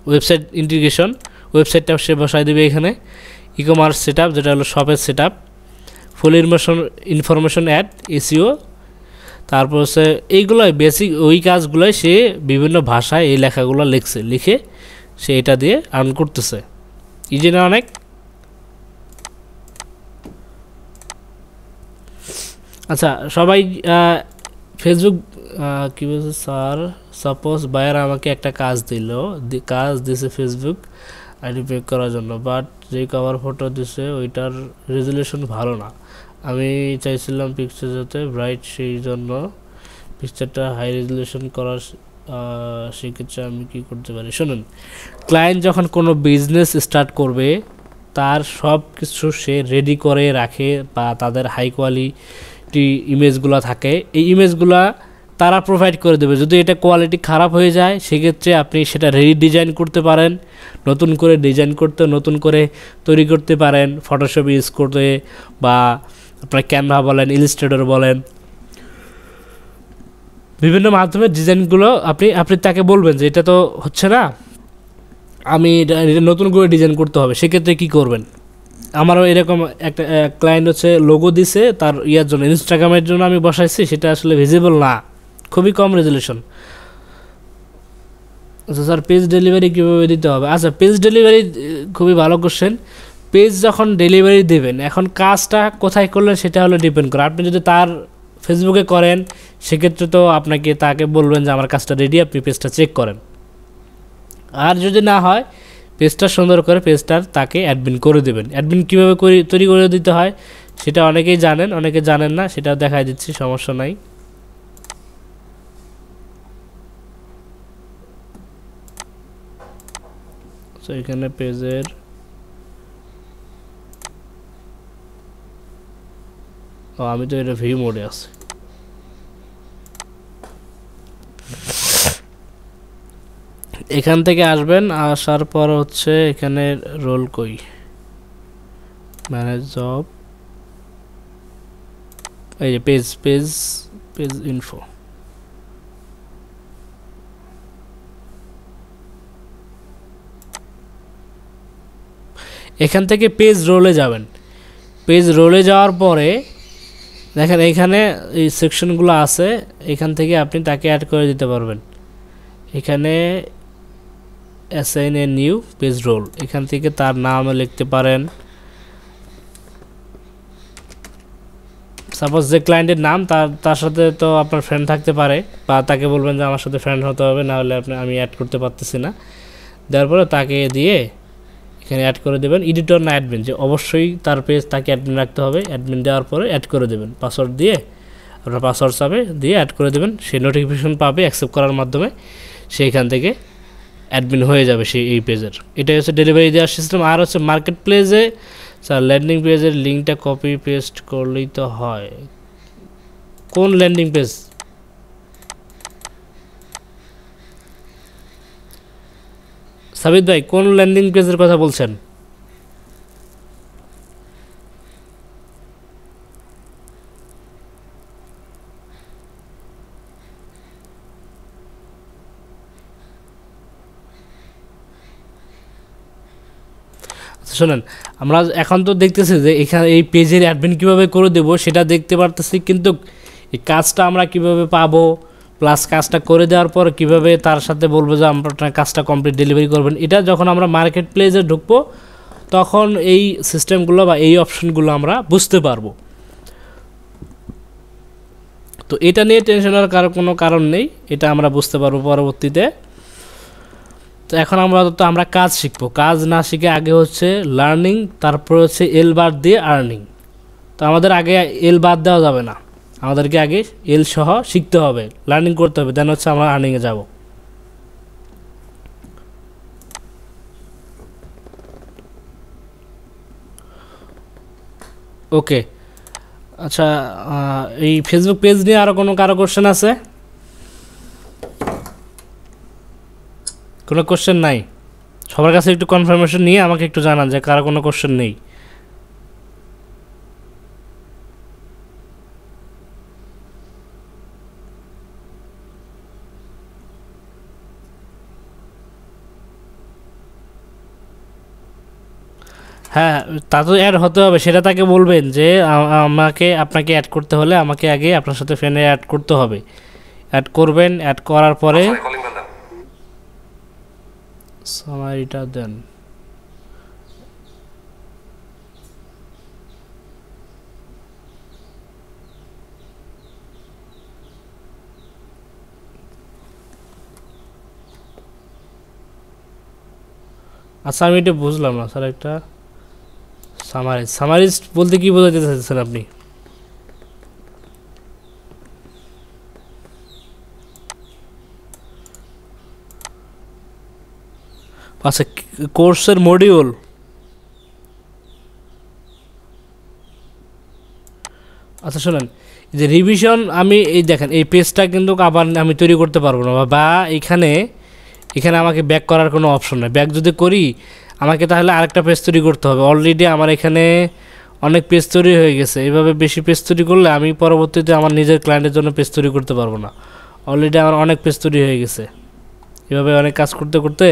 ওয়েবসাইট ইন্টিগ্রেশন, ওয়েবসাইটটা সে বসায় দেবে এখানে। ই কমার্স সেট আপ, যেটা হলো শপের set up. Full information add, SEO. তারপর হচ্ছে এইগুলোই বেসিক, ওই কাজগুলোই সে বিভিন্ন ভাষায় এই লেখাগুলো লিখে সে এটা দিয়ে আর্ন করতেছে। ইজি না অনেক? আচ্ছা সবাই ফেসবুক কী বলছে স্যার, সাপোজ বায়ার আমাকে একটা কাজ দিছে ফেসবুক আইডি পেক করার জন্য, বাট যে কভার ফটো দিছে ওইটার রেজুলেশন ভালো না। আমি চাইছিলাম পিকচার যাতে ব্রাইট, সেই জন্য পিকচারটা হাই রেজুলেশন করার, সেক্ষেত্রে আমি কী করতে পারি? শুনুন, ক্লায়েন্ট যখন কোনো বিজনেস স্টার্ট করবে তার সব কিছু সে রেডি করে রাখে, বা তাদের হাই কোয়ালিটি ইমেজগুলো থাকে, এই ইমেজগুলো তারা প্রোভাইড করে দেবে। যদি এটা কোয়ালিটি খারাপ হয়ে যায় সেক্ষেত্রে আপনি সেটা রিডিজাইন করতে পারেন, নতুন করে ডিজাইন করতে, নতুন করে তৈরি করতে পারেন, ফটোশপ ইউজ করতে, বা আপনার ক্যানভা বলেন, ইলাস্ট্রেটর বলেন, বিভিন্ন মাধ্যমে ডিজাইনগুলো আপনি তাকে বলবেন যে এটা তো হচ্ছে না, আমি এটা নতুন করে ডিজাইন করতে হবে। সেক্ষেত্রে কী করবেন? আমারও এরকম একটা ক্লায়েন্ট হচ্ছে লোগো দিছে তার জন্য, ইনস্টাগ্রামের জন্য আমি বসাইছি, সেটা আসলে ভিজিবল না, খুবই কম রেজুলেশন। আচ্ছা স্যার পেজ ডেলিভারি কীভাবে দিতে হবে? আচ্ছা পেজ ডেলিভারি খুবই ভালো কোশ্চেন। পেজ যখন ডেলিভারি দেবেন, এখন কাজটা কোথায় করলেন সেটা হলো ডিপেন্ড করে। আপনি যদি তার ফেসবুকে করেন সেক্ষেত্রে তো তাকে বলবেন যে আমার কাজটা রেডি, আপনি পেজটা চেক করেন। আর যদি না হয়, পেজটা সুন্দর করে তাকে অ্যাডমিন করে দেবেন। অ্যাডমিন কীভাবে তৈরি করে দিতে হয় সেটা অনেকেই জানেন, অনেকে জানেন না, সেটা দেখাই দিচ্ছি, সমস্যা নাই। তো এখানে পেজের আমি তো এটা ভিউ মোডে আছে। এখান থেকে আসবেন, আসার পর হচ্ছে এখানে রোল কই, ম্যানেজ জব, এই যে পেজ ইনফো। এখান থেকে পেজ রোলে যাবেন। পেজ রোলে যাওয়ার পরে দেখেন এখানে এই সেকশনগুলো আছে, এখান থেকে আপনি তাকে অ্যাড করে দিতে পারবেন। এখানে assign a new page role, এখান থেকে তার নাম লিখতে পারেন। সাপোজ যে ক্লায়েন্টের নাম, তার সাথে তো আপনার ফ্রেন্ড থাকতে পারে, বা তাকে বলবেন যে আমার সাথে ফ্রেন্ড হতে হবে, না হলে আমি অ্যাড করতে পারতেছি না। দেওয়ার পরে তাকে দিয়ে এখানে অ্যাড করে দেবেন। এডিটর না অ্যাডমিন, যে অবশ্যই তার পেজ তাকে অ্যাডমিন রাখতে হবে। অ্যাডমিন দেওয়ার পরে অ্যাড করে দেবেন, পাসওয়ার্ড দিয়ে আপনার পাসওয়ার্ড চাবে দিয়ে অ্যাড করে দেবেন। সে নোটিফিকেশন পাবে অ্যাকসেপ্ট করার মাধ্যমে, সেইখান থেকে অ্যাডমিন হয়ে যাবে সেই এই পেজের। এটাই হচ্ছে ডেলিভারি দেওয়ার সিস্টেম। আর হচ্ছে মার্কেট প্লেসে স্যার ল্যান্ডিং পেজের লিঙ্কটা কপি পেস্ট করলেই তো হয়। কোন ল্যান্ডিং পেজ? সাবিত ভাই কোন ল্যান্ডিং পেজের কথা বলছেন? শোনেন, আমরা এখন তো দেখতেছি যে এখানে এই পেজের অ্যাডমিন কীভাবে করে দেবো সেটা দেখতে পারতেছি, কিন্তু এই কাজটা আমরা কিভাবে পাবো, প্লাস কাজটা করে দেওয়ার পর কিভাবে তার সাথে বলবো যে আপনার কাজটা কমপ্লিট ডেলিভারি করবেন, এটা যখন আমরা মার্কেট প্লেসে ঢুকবো তখন এই সিস্টেমগুলো বা এই অপশনগুলো আমরা বুঝতে পারবো। তো এটা নিয়ে টেনশন হওয়ার কোনো কারণ নেই, এটা আমরা বুঝতে পারবো পরবর্তীতে। তো এখন আমরা কাজ শিখবো। কাজ না শিখে আগে হচ্ছে লার্নিং, তারপর হচ্ছে এল বার দিয়ে আর্নিং। তো আমাদের আগে এল বাদ দেওয়া যাবে না, আমাদেরকে আগে এল সহ শিখতে হবে, লার্নিং করতে হবে, দেন হচ্ছে আমরা আর্নিংয়ে যাব। ওকে, আচ্ছা, এই ফেসবুক পেজ নিয়ে আরও কারো কোশ্চেন আছে? কোনো কোশ্চেন নাই? সবার কাছে একটু কনফার্মেশন নিয়ে আমাকে একটু জানান যে কারো কোনো কোশ্চেন নেই। হ্যাঁ, তা তো অ্যাড হতে হবে, সেটা তাকে বলবেন যে আপনাকে অ্যাড করতে হলে আমাকে আগে আপনার সাথে ফ্রেন্ডে অ্যাড করতে হবে। অ্যাড করবেন, অ্যাড করার পরে সামারিটা দেন। আচ্ছা, আমি এটা বুঝলাম না স্যার, একটা সামারিজ বলতে কি বোঝাতে চাইছেন আপনি? আচ্ছা, কোর্সের মডিউল। আচ্ছা শোনেন, যে রিভিশন আমি এই দেখেন এই পেজটা কিন্তু আবার আমি তৈরি করতে পারবো না, বা এখানে আমাকে ব্যাক করার কোনো অপশন নেই। ব্যাক যদি করি আমাকে তাহলে আরেকটা পেজ তৈরি করতে হবে। অলরেডি আমার এখানে অনেক পেজ তৈরি হয়ে গেছে, এইভাবে বেশি পেজ তৈরি করলে আমি পরবর্তীতে আমার নিজের ক্লায়েন্টের জন্য পেজ তৈরি করতে পারবো না। অলরেডি আমার অনেক পেজ তৈরি হয়ে গেছে। এভাবে অনেক কাজ করতে করতে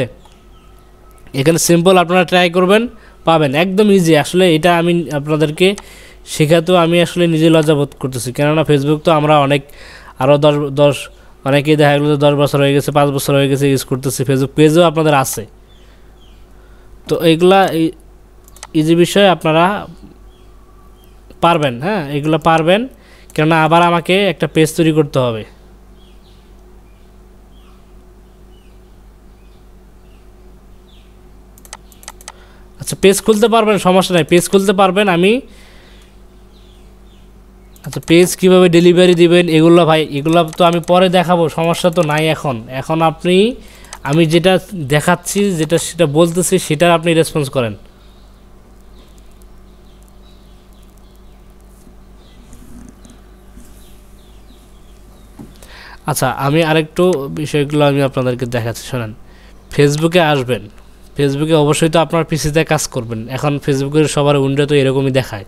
এখানে সিম্পল আপনারা ট্রাই করবেন, পাবেন একদম ইজি। আসলে এটা আমি আপনাদেরকে শেখাতেও আমি আসলে নিজে লজ্জাবোধ করতেছি, কেননা ফেসবুক তো আমরা আরও দশ অনেকেই দেখা গেলো 10 বছর হয়ে গেছে, 5 বছর হয়ে গেছে ইউজ করতেছি। ফেসবুক পেজও আপনাদের আছে। তো এইগুলা ইজি বিষয়, আপনারা পারবেন। হ্যাঁ, এগুলো পারবেন, কেননা আবার আমাকে একটা পেজ তৈরি করতে হবে। আচ্ছা, পেজ খুলতে পারবেন, সমস্যা নাই, পেজ খুলতে পারবেন। আচ্ছা, পেজ কীভাবে ডেলিভারি দিবেন এগুলো ভাই, এগুলো তো আমি পরে দেখাবো, সমস্যা তো নাই। এখন আমি যেটা দেখাচ্ছি, সেটা বলতেছি, সেটা আপনি রেসপন্স করেন। আচ্ছা, আমি আরেকটু বিষয়গুলো আমি আপনাদেরকে দেখাচ্ছি, শোনেন। ফেসবুকে আসবেন, ফেসবুকে অবশ্যই তো আপনার পিসিতে কাজ করবেন। এখন ফেসবুকের সবার উইন্ডো তো এরকমই দেখায়।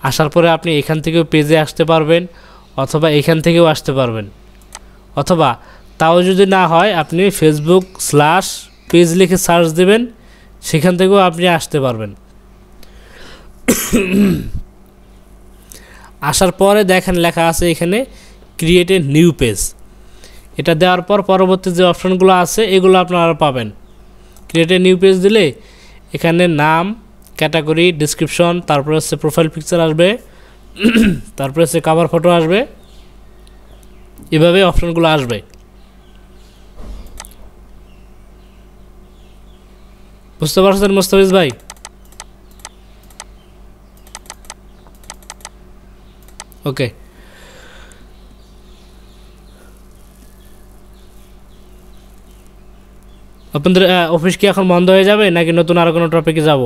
আসার পরে আপনি এখান থেকেও পেজে আসতে পারবেন, অথবা এখান থেকেও আসতে পারবেন, অথবা তাও যদি না হয় আপনি ফেসবুক/পেজ লিখে সার্চ দেবেন, সেখান থেকেও আপনি আসতে পারবেন। আসার পরে দেখেন লেখা আছে এখানে ক্রিয়েট এ নিউ পেজ। এটা দেওয়ার পর পরবর্তী যে অপশনগুলো আছে এগুলো আপনারা পাবেন। ক্রিয়েট এ নিউ পেজ দিলে এখানে নাম, ক্যাটাগরি, ডেসক্রিপশন, তারপর হচ্ছে প্রোফাইল পিকচার আসবে, তারপর হচ্ছে কভার ফটো আসবে, এভাবে অপশনগুলো আসবে। বুঝতে পারছেন মুস্তাফিজ ভাই? ওকে, আপনাদের অফিস কি এখন বন্ধ হয়ে যাবে নাকি নতুন আর কোনো টপিকে যাব?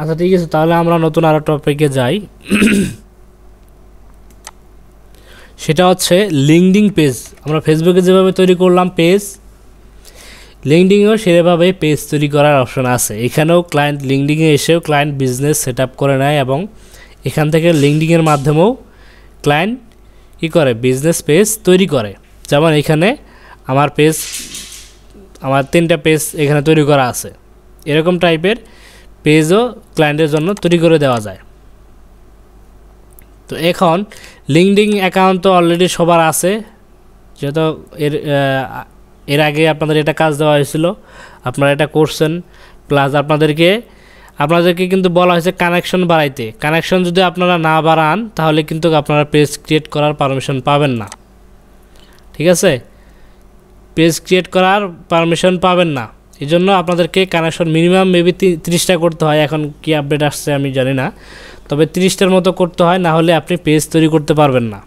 আচ্ছা ঠিক আছে, তাহলে আমরা নতুন আরও টপিকে যাই। সেটা হচ্ছে লিঙ্কডিন পেজ। আমরা ফেসবুকে যেভাবে তৈরি করলাম পেজ, লিঙ্কডিনেও সেভাবে পেজ তৈরি করার অপশন আছে। এখানেও ক্লায়েন্ট লিঙ্কডিনে এসেও ক্লায়েন্ট বিজনেস সেট আপ করে নেয় এবং এখান থেকে লিঙ্কডিনের মাধ্যমেও ক্লায়েন্ট কী করে, বিজনেস পেজ তৈরি করে। যেমন এখানে আমার পেজ, আমার 3টা পেজ এখানে তৈরি করা আছে। এরকম টাইপের পেজও ক্লায়েন্টের জন্য তৈরি করে দেওয়া যায়। তো এখন লিঙ্কডিন অ্যাকাউন্ট তো অলরেডি সবার আছে, যেহেতু এর আগে আপনাদের এটা কাজ দেওয়া হয়েছিল, আপনারা এটা করছেন। প্লাস আপনাদেরকে কিন্তু বলা হয়েছে কানেকশন বাড়াইতে। কানেকশন যদি আপনারা না বাড়ান তাহলে কিন্তু আপনারা পেজ ক্রিয়েট করার পারমিশন পাবেন না, ঠিক আছে? পেজ ক্রিয়েট করার পারমিশন পাবেন না, এই জন্য আপনাদেরকে কানেকশন মিনিমাম মেবি 30টা করতে হয়। এখন কি আপডেট আসছে আমি জানি না, তবে 30টার মতো করতে হয়, না হলে আপনি পেজ তৈরি করতে পারবেন না।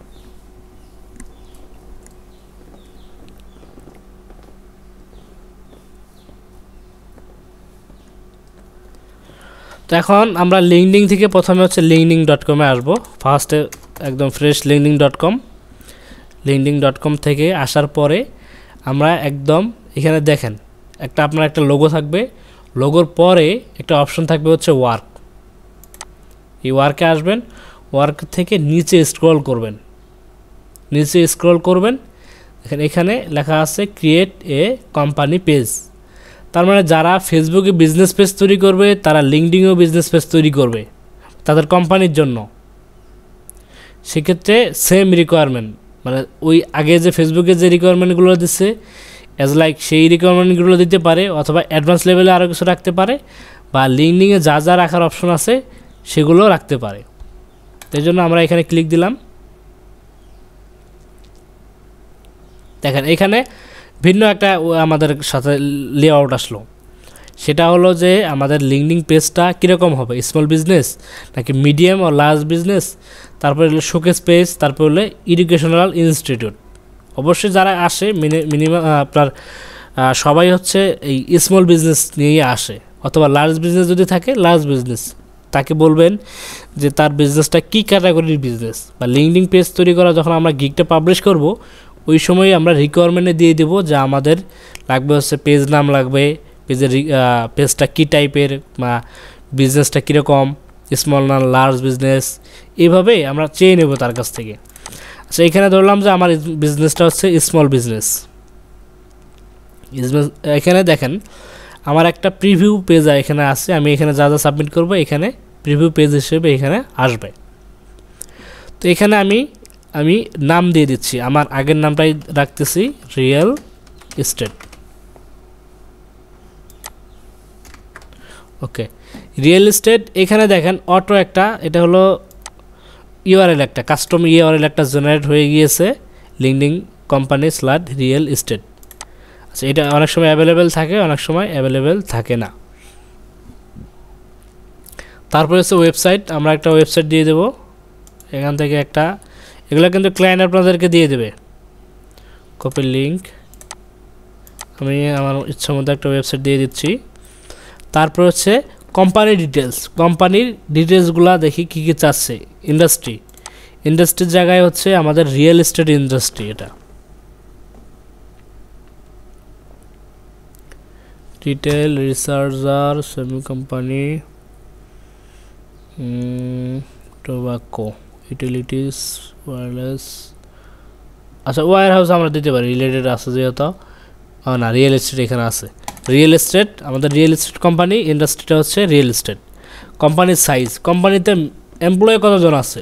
তো এখন আমরা লিঙ্কডিন থেকে প্রথমে হচ্ছে linkedin.com-এ আসবো। ফার্স্টে একদম ফ্রেশ linkedin.com থেকে আসার পরে আমরা একদম এখানে দেখেন আপনার একটা লোগো থাকবে। লোগোর পরে একটা অপশন থাকবে হচ্ছে ওয়ার্ক। এই ওয়ার্কে আসবেন, ওয়ার্ক থেকে নিচে স্ক্রল করবেন, এখানে লেখা আছে ক্রিয়েট এ কোম্পানি পেজ। তার মানে যারা ফেসবুকে বিজনেস পেজ তৈরি করবে তারা লিঙ্কডিনেও বিজনেস পেজ তৈরি করবে তাদের কোম্পানির জন্য। সেক্ষেত্রে সেম রিকোয়ারমেন্ট, মানে ওই আগে যে ফেসবুকে যে রিকোয়ারমেন্টগুলো দিচ্ছে অ্যাজ লাইক সেই রিকোয়ারমেন্টগুলো দিতে পারে, অথবা অ্যাডভান্স লেভেলে আরও কিছু রাখতে পারে, বা লিঙ্কডিনে যা যা রাখার অপশন আছে সেগুলো রাখতে পারে। তাই জন্য আমরা এখানে ক্লিক দিলাম। দেখেন এখানে ভিন্ন একটা আমাদের সাথে লেআউট আসলো। সেটা হলো যে আমাদের লিঙ্কডিন পেজটা কীরকম হবে, স্মল বিজনেস নাকি মিডিয়াম ও লার্জ বিজনেস, তারপরে হলো শোকেস পেজ, তারপরে হলো এডুকেশনাল ইনস্টিটিউট। অবশ্যই যারা আসে মিনিমাম আপনার সবাই হচ্ছে এই স্মল বিজনেস নিয়েই আসে, অথবা লার্জ বিজনেস যদি থাকে লার্জ বিজনেস, তাকে বলবেন যে তার বিজনেসটা কী ক্যাটাগরির বিজনেস। বা লিঙ্কডিন পেজ তৈরি করা যখন আমরা গিগটা পাবলিশ করব ওই সময় আমরা রিকোয়ারমেন্টে দিয়ে দেব যে আমাদের লাগবে হচ্ছে পেজ নাম লাগবে, পেজটা কী টাইপের বা বিজনেসটা কীরকম, স্মল না লার্জ বিজনেস, এইভাবে আমরা চেয়ে নেব তার কাছ থেকে। আচ্ছা এখানে ধরলাম যে আমার বিজনেসটা হচ্ছে স্মল বিজনেস। এখানে দেখেন আমার একটা প্রিভিউ পেজ এখানে আছে, আমি এখানে যা যা সাবমিট করব এখানে প্রিভিউ পেজ হিসেবে এখানে আসবে। তো এখানে আমি নাম দিয়ে দিচ্ছি, আমার আগের নামটাই রাখতেছি রিয়েল এস্টেট। ওকে, রিয়েল এস্টেট। এখানে দেখেন অটো একটা, এটা হলো ইউআরএল, একটা কাস্টম ইউআরএল একটা জেনারেট হয়ে গিয়েছে, লিঙ্কডিন কোম্পানি /রিয়েল এস্টেট। আচ্ছা এটা অনেক সময় অ্যাভেলেবেল থাকে, অনেক সময় অ্যাভেলেবেল থাকে না। তারপরে হচ্ছে ওয়েবসাইট, আমরা একটা ওয়েবসাইট দিয়ে দেব এখান থেকে একটা, এগুলো কিন্তু ক্লায়েন্ট আপনাদেরকে দিয়ে দেবে। কপি লিঙ্ক, আমি আমার ইচ্ছা মতো একটা ওয়েবসাইট দিয়ে দিচ্ছি। তারপর হচ্ছে কোম্পানি ডিটেলস, কোম্পানির ডিটেলসগুলো দেখি কী কী চাচ্ছে। ইন্ডাস্ট্রির জায়গায় হচ্ছে আমাদের রিয়েল এস্টেট ইন্ডাস্ট্রি, এটা retail, researcher, semi company, tobacco, utilities, wireless. আচ্ছা ওয়্যার হাউস আমরা দিতে পারি, রিলেটেড আছে যেহেতু। না, রিয়েল এস্টেট এখানে আছে। রিয়েল এস্টেট আমাদের রিয়েল এস্টেট কোম্পানি, ইন্ডাস্ট্রিটা হচ্ছে রিয়েল এস্টেট। কোম্পানির সাইজ, কোম্পানিতে এমপ্লয়ি কতজন আছে,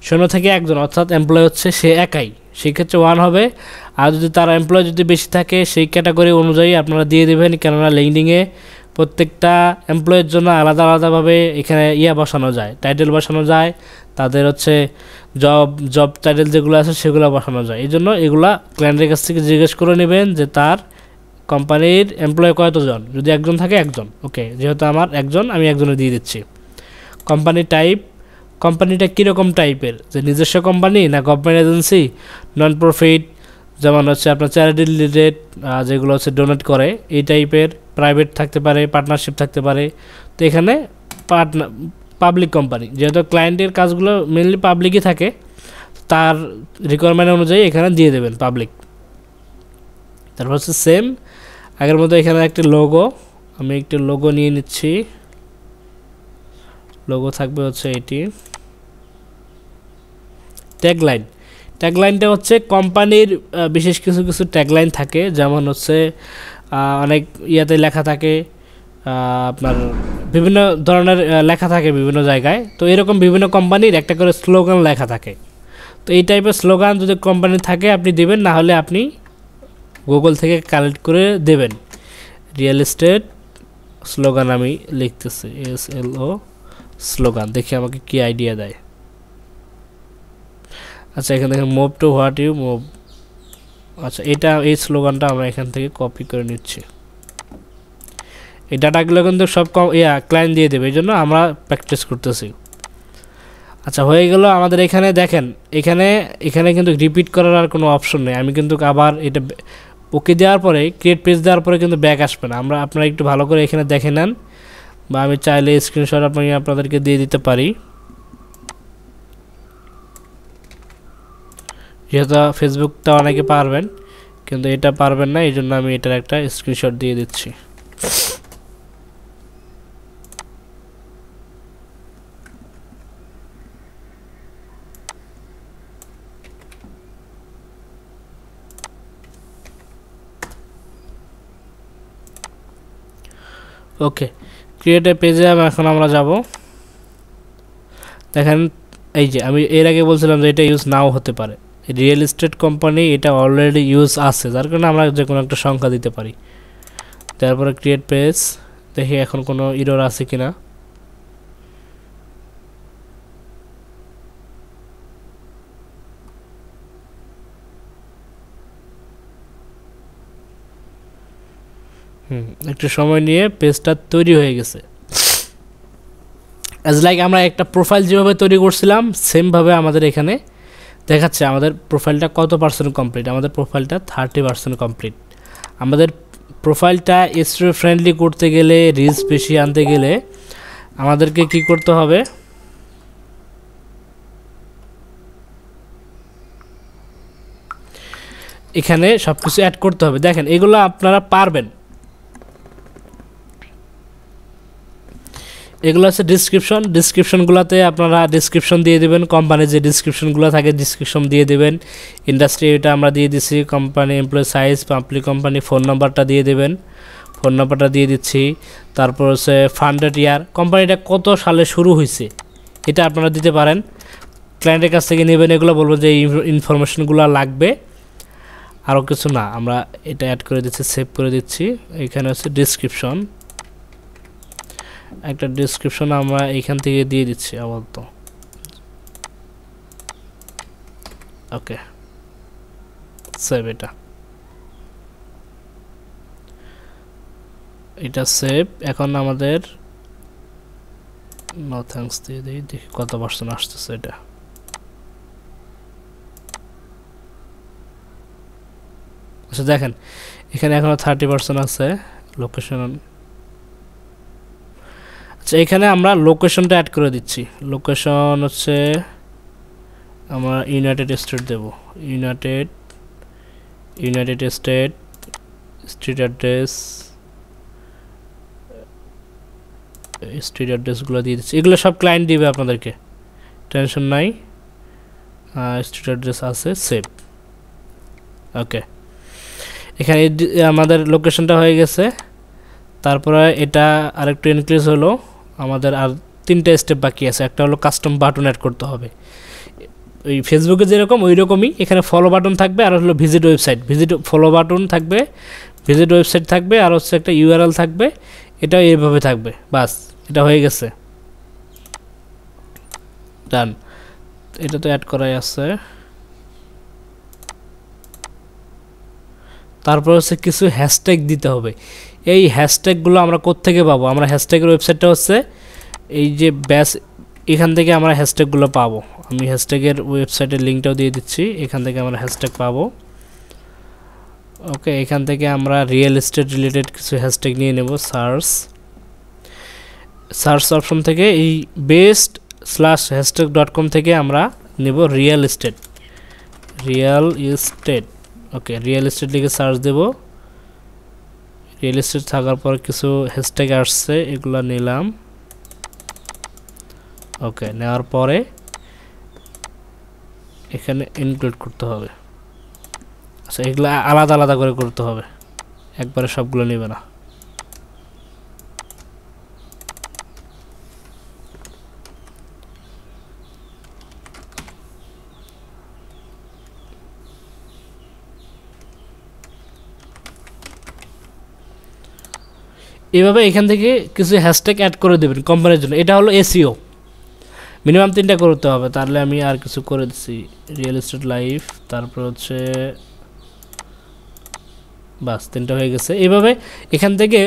0 থেকে 1 জন, অর্থাৎ এমপ্লয়ি হচ্ছে সে একাই, সেক্ষেত্রে 1 হবে। আর যদি তার এমপ্লয় যদি বেশি থাকে সেই ক্যাটাগরি অনুযায়ী আপনারা দিয়ে দেবেন, কেননা লিঙ্কডইনে প্রত্যেকটা এমপ্লয়ের জন্য আলাদা আলাদাভাবে এখানে বসানো যায়, টাইটেল বসানো যায়, তাদের হচ্ছে জব টাইটেল যেগুলো আছে সেগুলো বসানো যায়। এই জন্য এগুলা ক্লায়েন্টের কাছ থেকে জিজ্ঞেস করে নেবেন যে তার কোম্পানির এমপ্লয় কতজন, যদি একজন থাকে একজন, ওকে, যেহেতু আমার একজন, আমি একজনে দিয়ে দিচ্ছি। কোম্পানি টাইপ, কোম্পানিটা কীরকম টাইপের, যে নিজস্ব কোম্পানি না গভর্নমেন্ট এজেন্সি, নন প্রফিট, যেমন হচ্ছে আপনার চ্যারিটি রিলেটেড যেগুলো হচ্ছে ডোনেট করে এই টাইপের, প্রাইভেট থাকতে পারে, পার্টনারশিপ থাকতে পারে। তো এখানে পাবলিক কোম্পানি, যেহেতু ক্লায়েন্টের কাজগুলো মেনলি পাবলিকই থাকে, তার রিকোয়ারমেন্ট অনুযায়ী এখানে দিয়ে দেবেন পাবলিক। তারপর হচ্ছে সেম আগের মতো এখানে একটা লোগো, আমি একটু লোগো নিয়ে নিচ্ছি। লোগো থাকবে হচ্ছে এটি। ট্যাগলাইন, ট্যাগলাইনটা হচ্ছে কোম্পানির বিশেষ কিছু কিছু ট্যাগলাইন থাকে, যেমন হচ্ছে অনেক ইয়াতে লেখা থাকে, আপনার বিভিন্ন ধরনের লেখা থাকে বিভিন্ন জায়গায়। তো এরকম বিভিন্ন কোম্পানির একটা করে স্লোগান লেখা থাকে। তো এই টাইপের স্লোগান যদি কোম্পানি থাকে আপনি দেবেন, না হলে আপনি গুগল থেকে কালেক্ট করে দেবেন। রিয়েল এস্টেট স্লোগান আমি লিখতেছি, SLO স্লোগান, দেখি আমাকে কি আইডিয়া দেয়। আচ্ছা, এখানে দেখেন move to what you move. আচ্ছা, এই স্লোগানটা আমরা এখান থেকে কপি করে নিচ্ছি। এই ডাটাগুলো কিন্তু সব ক্লায়েন্ট দিয়ে দেবে, এই জন্য আমরা প্র্যাকটিস করতেছি। আচ্ছা, হয়ে গেল আমাদের। এখানে দেখেন, এখানে কিন্তু রিপিট করার আর কোনো অপশন নেই। আমি কিন্তু আবার এটা ওকে দেওয়ার পরে, ক্রিয়েট পেজ দেওয়ার পরে কিন্তু ব্যাক আসবে না। আপনারা একটু ভালো করে এখানে দেখে নেন, বা আমি চাইলে স্ক্রিনশট আপনাদেরকে দিয়ে দিতে পারি, যেহেতু ফেসবুকটা অনেকে পারবেন কিন্তু এটা পারবেন না, এই জন্য আমি এটার একটা স্ক্রিনশট দিয়ে দিচ্ছি। ওকে, ক্রিয়েট এ পেজে এখন আমরা যাব। দেখেন, এই যে আমি এর আগে বলছিলাম যে এটা ইউজ নাও হতে পারে। রিয়েল এস্টেট কোম্পানি এটা অলরেডি ইউজ আছে, যার কারণে আমরা যে কোনো একটা সংখ্যা দিতে পারি। তারপরে ক্রিয়েট পেজ, দেখি এখন কোনো এরর আছে কিনা। একটু সময় নিয়ে পেজটা তৈরি হয়ে গেছে। অ্যাজ লাইক আমরা একটা প্রোফাইল যেভাবে তৈরি করছিলাম সেমভাবে আমাদের এখানে দেখাচ্ছে আমাদের প্রোফাইলটা কত পার্সেন্ট কমপ্লিট। আমাদের প্রোফাইলটা 30% কমপ্লিট। আমাদের প্রোফাইলটা স্টুডেন্ট ফ্রেন্ডলি করতে গেলে, রিচ বেশি আনতে গেলে আমাদেরকে কি করতে হবে, এখানে সব কিছু অ্যাড করতে হবে। দেখেন, এগুলো আপনারা পারবেন। এগুলো হচ্ছে ডিসক্রিপশনগুলোতে আপনারা ডিসক্রিপশন দিয়ে দেবেন, কোম্পানির যে ডিসক্রিপশনগুলো থাকে ডিসক্রিপশন দিয়ে দেবেন। ইন্ডাস্ট্রি এটা আমরা দিয়ে দিচ্ছি, company employ size, public company, phone নাম্বারটা দিয়ে দেবেন, ফোন নাম্বারটা দিয়ে দিচ্ছি। তারপর হচ্ছে ফান্ডেড ইয়ার, কোম্পানিটা কত সালে শুরু হয়েছে এটা আপনারা দিতে পারেন। ক্লায়েন্টের কাছ থেকে নেবেন, এগুলো বলবো যে এই ইনফরমেশনগুলো লাগবে, আরও কিছু না। আমরা এটা অ্যাড করে দিচ্ছি, সেভ করে দিচ্ছি। এখানে হচ্ছে ডিসক্রিপশন, একটা ডিসক্রিপশন আমরা এইখান থেকে দিয়ে দিচ্ছি আপাতত। ওকে, সেভ। এটা সেভ। এখন আমাদের নো থ্যাঙ্কস দিয়ে দিই, দেখি কত পার্সেন্ট আসতেছে এটা। আচ্ছা, দেখেন এখানে এখনো 30% আছে। লোকেশন, আচ্ছা, এখানে আমরা লোকেশনটা অ্যাড করে দিচ্ছি। লোকেশন হচ্ছে আমরা ইউনাইটেড স্টেট দেব। ইউনাইটেড স্টেট, স্ট্রিট অ্যাড্রেসগুলো দিয়ে দিচ্ছি। এগুলো সব ক্লায়েন্ট দিবে আপনাদেরকে, টেনশন নাই। স্ট্রিট অ্যাড্রেস আছে, সেভ। ওকে, এখানে আমাদের লোকেশনটা হয়ে গেছে। তারপরে এটা আরেকটু ইনক্রিজ হলো। আমাদের আর 3টা স্টেপ বাকি আছে। একটা হলো কাস্টম বাটন অ্যাড করতে হবে। ওই ফেসবুকে যেরকম ওই রকমই এখানে ফলো বাটন থাকবে, আর হলো visit website, visit follow button থাকবে, ভিজিট ওয়েবসাইট থাকবে, আর হচ্ছে একটা ইউআরএল থাকবে। এটা এইভাবে থাকবে, বাস এটা হয়ে গেছে, ডান। এটা তো অ্যাড করাই আছে। তারপর হচ্ছে কিছু হ্যাশট্যাগ দিতে হবে। এই হ্যাশট্যাগুলো আমরা কোত্থেকে পাবো? আমরা হ্যাশট্যাগের ওয়েবসাইটটা হচ্ছে এই যে ব্যাস, এখান থেকে আমরা হ্যাশট্যাগুলো পাবো। আমি হ্যাশট্যাগের ওয়েবসাইটের লিঙ্কটাও দিয়ে দিচ্ছি, এখান থেকে আমরা হ্যাশট্যাগ পাবো। ওকে, এখান থেকে আমরা রিয়েল এস্টেট রিলেটেড কিছু হ্যাশট্যাগ নিয়ে নেব। সার্চ অপশন থেকে এই best/hashtag.com থেকে আমরা নেব রিয়েল এস্টেট। ওকে, রিয়েল এস্টেট লিখে সার্চ দেব। রিয়েল এস্টেট থাকার পর কিছু হ্যাশট্যাগ আসছে, এগুলো নিলাম। ওকে, নেওয়ার পরে এখানে ইনক্লুড করতে হবে। আচ্ছা, এগুলো আলাদা আলাদা করে করতে হবে, একবারে সবগুলো নেবে না। এভাবে এখান থেকে কিছু হ্যাশট্যাগ অ্যাড করে দেবেন কোম্পানির জন্য। এটা হলো এসইও, মিনিমাম 3টা করতে হবে। তাহলে আমি আর কিছু করে দিচ্ছি, রিয়েল এস্টেট লাইফ, তারপর হচ্ছে বাস 3টা হয়ে গেছে। এইভাবে এখান থেকে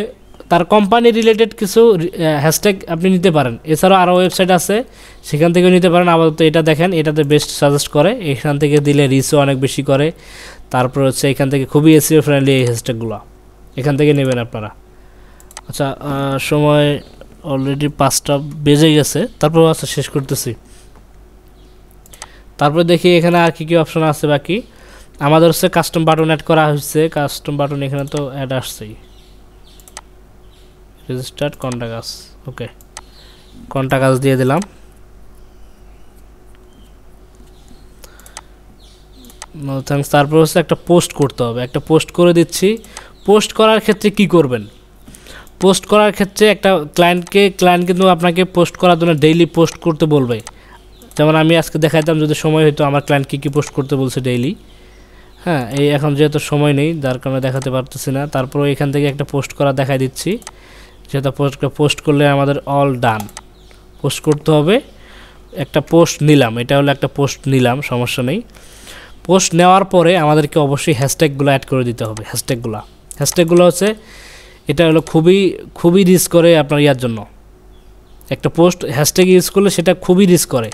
তার কোম্পানি রিলেটেড কিছু হ্যাশট্যাগ আপনি নিতে পারেন। এছাড়াও আরও ওয়েবসাইট আছে, সেখান থেকেও নিতে পারেন। আপাতত এটা দেখেন, এটাতে বেস্ট সাজেস্ট করে, এখান থেকে দিলে রিচও অনেক বেশি করে। তারপর হচ্ছে এখান থেকে খুবই এসইও ফ্রেন্ডলি এই হ্যাশট্যাগুলো, এখান থেকে নেবেন আপনারা। আচ্ছা, সময় অলরেডি 5টা বেজে গেছে, তারপর আচ্ছা শেষ করতেছি। তারপর দেখি এখানে আর কি কি অপশন আছে বাকি। আমাদের হচ্ছে কাস্টম বাটন অ্যাড করা হয়েছে। কাস্টম বাটন এখানে তো অ্যাড আসছেই, রেজিস্টার্ড কন্টাক্ট। ওকে, কন্টাক্ট দিয়ে দিলাম। No thanks. তারপর হচ্ছে একটা পোস্ট করতে হবে, একটা পোস্ট করে দিচ্ছি। পোস্ট করার ক্ষেত্রে কি করবেন? পোস্ট করার ক্ষেত্রে একটা ক্লায়েন্ট কিন্তু আপনাকে পোস্ট করার জন্য ডেইলি পোস্ট করতে বলবে। যেমন আমি আজকে দেখাইতাম, যদি সময় হতো আমার ক্লায়েন্ট কী পোস্ট করতে বলছে ডেইলি। হ্যাঁ, এই এখন যেহেতু সময় নেই, যার কারণে দেখাতে পারতেছি না। তারপরে এখান থেকে একটা পোস্ট করা দেখাই দিচ্ছি। যেহেতু পোস্ট করলে আমাদের অল ডান, পোস্ট করতে হবে। একটা পোস্ট নিলাম, এটা হলো একটা পোস্ট নিলাম, সমস্যা নেই। পোস্ট নেওয়ার পরে আমাদেরকে অবশ্যই হ্যাশট্যাগুলো অ্যাড করে দিতে হবে। হ্যাশট্যাগুলো হচ্ছে, এটা হলো খুবই রিস্ক করে আপনার ইয়ার জন্য। একটা পোস্ট হ্যাশট্যাগ ইউজ করলে সেটা খুবই রিস্ক করে।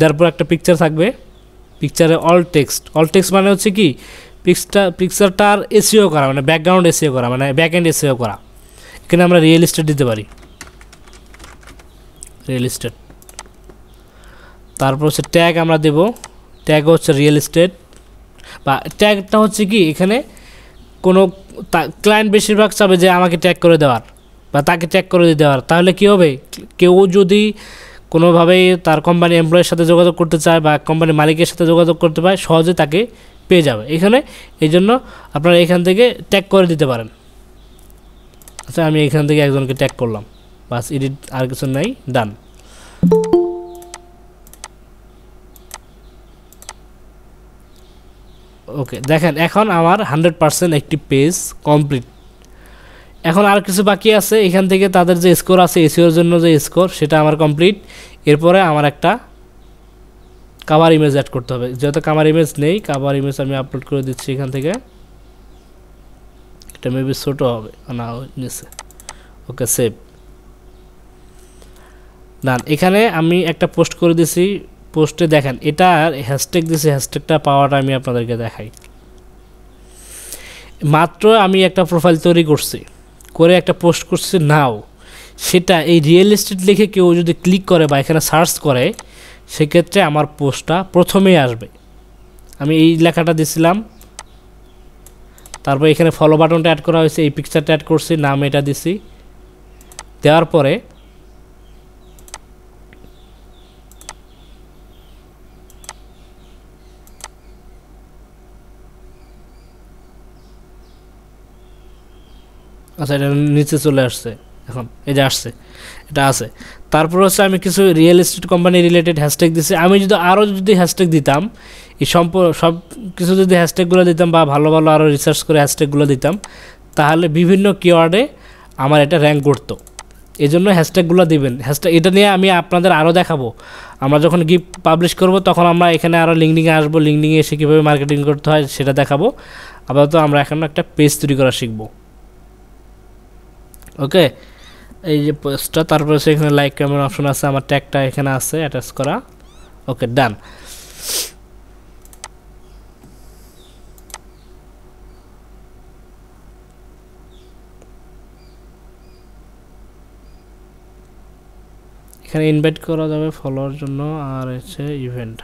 তারপর একটা পিকচার থাকবে, পিকচারে অল টেক্সট মানে হচ্ছে কি, পিকচারটার এসইও করা, মানে ব্যাকগ্রাউন্ড এসইও করা, মানে ব্যাক এন্ড এসইও করা। এখানে আমরা রিয়েল এস্টেট দিতে পারি, রিয়েল এস্টেট। তারপর হচ্ছে ট্যাগ আমরা দেব, ট্যাগ হচ্ছে রিয়েল এস্টেট। বা ট্যাগটা হচ্ছে কি, এখানে কোনো ক্লায়েন্ট বেশিরভাগ চাবে যে আমাকে ট্যাগ করে দেওয়ার বা তাকে ট্যাগ করে দেওয়ার। তাহলে কি হবে, কেউ যদি কোনোভাবেই তার কোম্পানি এমপ্লয়ের সাথে যোগাযোগ করতে চায় বা কোম্পানির মালিকের সাথে যোগাযোগ করতে পারে, সহজে তাকে পেয়ে যাবে এখানে। এই জন্য আপনারা এখান থেকে ট্যাগ করে দিতে পারেন। আচ্ছা, আমি এখান থেকে একজনকে ট্যাগ করলাম, বাস এডিট, আর কিছু নাই, ডান। ওকে, দেখেন এখন আমার 100% একটি পেজ কমপ্লিট। এখন আর কিছু বাকি আছে, এখান থেকে তাদের যে স্কোর আছে, এসইওর জন্য যে স্কোর, সেটা আমার কমপ্লিট। এরপরে আমার একটা কাভার ইমেজ অ্যাড করতে হবে। যেহেতু কাভার ইমেজ নেই, কাভার ইমেজ আমি আপলোড করে দিচ্ছি এখান থেকে। এটা মেবি ছোটো হবে না, নিচে। ওকে, সেভ, ডান। এখানে আমি একটা পোস্ট করে দিছি। পোস্টে দেখেন এটা হ্যাশট্যাগ দিয়েছে, হ্যাশট্যাগটা পাওয়াটা আমি আপনাদেরকে দেখাই। মাত্র আমি একটা প্রোফাইল তৈরি করছি, করে একটা পোস্ট করছি নাও, সেটা এই রিয়েল এস্টেট লিখে কেউ যদি ক্লিক করে বা এখানে সার্চ করে, সেক্ষেত্রে আমার পোস্টটা প্রথমেই আসবে। আমি এই লেখাটা দিছিলাম, তারপর এখানে ফলো বাটনটা অ্যাড করা হয়েছে, এই পিকচারটা অ্যাড করছি, নাম এটা দিছি। দেওয়ার পরে আচ্ছা, এটা নিচে চলে আসছে, এখন এই যে আসছে, এটা আছে। তারপর হচ্ছে আমি কিছু real estate company related hashtag দিছি। আমি যদি আরও যদি হ্যাশট্যাগ দিতাম, এই সব কিছু যদি হ্যাশট্যাগুলো দিতাম বা ভালো ভালো আরও রিসার্চ করে হ্যাশট্যাগুলো দিতাম, তাহলে বিভিন্ন কিওয়ার্ডে আমার এটা র্যাঙ্ক করতো। এই জন্য হ্যাশট্যাগুলো দিবেন। হ্যাশট্যাগ এটা নিয়ে আমি আপনাদের আরও দেখাবো। আমরা যখন গিফট পাবলিশ করব তখন আমরা এখানে আরও লিঙ্কডিংয়ে আসবো, লিঙ্কডিংয়ে এসে কীভাবে মার্কেটিং করতে হয় সেটা দেখাবো। আপাতত আমরা এখন একটা পেজ তৈরি করা শিখব। ওকে, এই যে পোস্টটা, তারপরে এখানে লাইক কমেন্ট অপশন আছে, আমার ট্যাগটা এখানে আছে অ্যাটাচ করা। ওকে, ডান। এখানে ইনভাইট করা যাবে ফলোয়ার জন্য, আর হচ্ছে ইভেন্ট।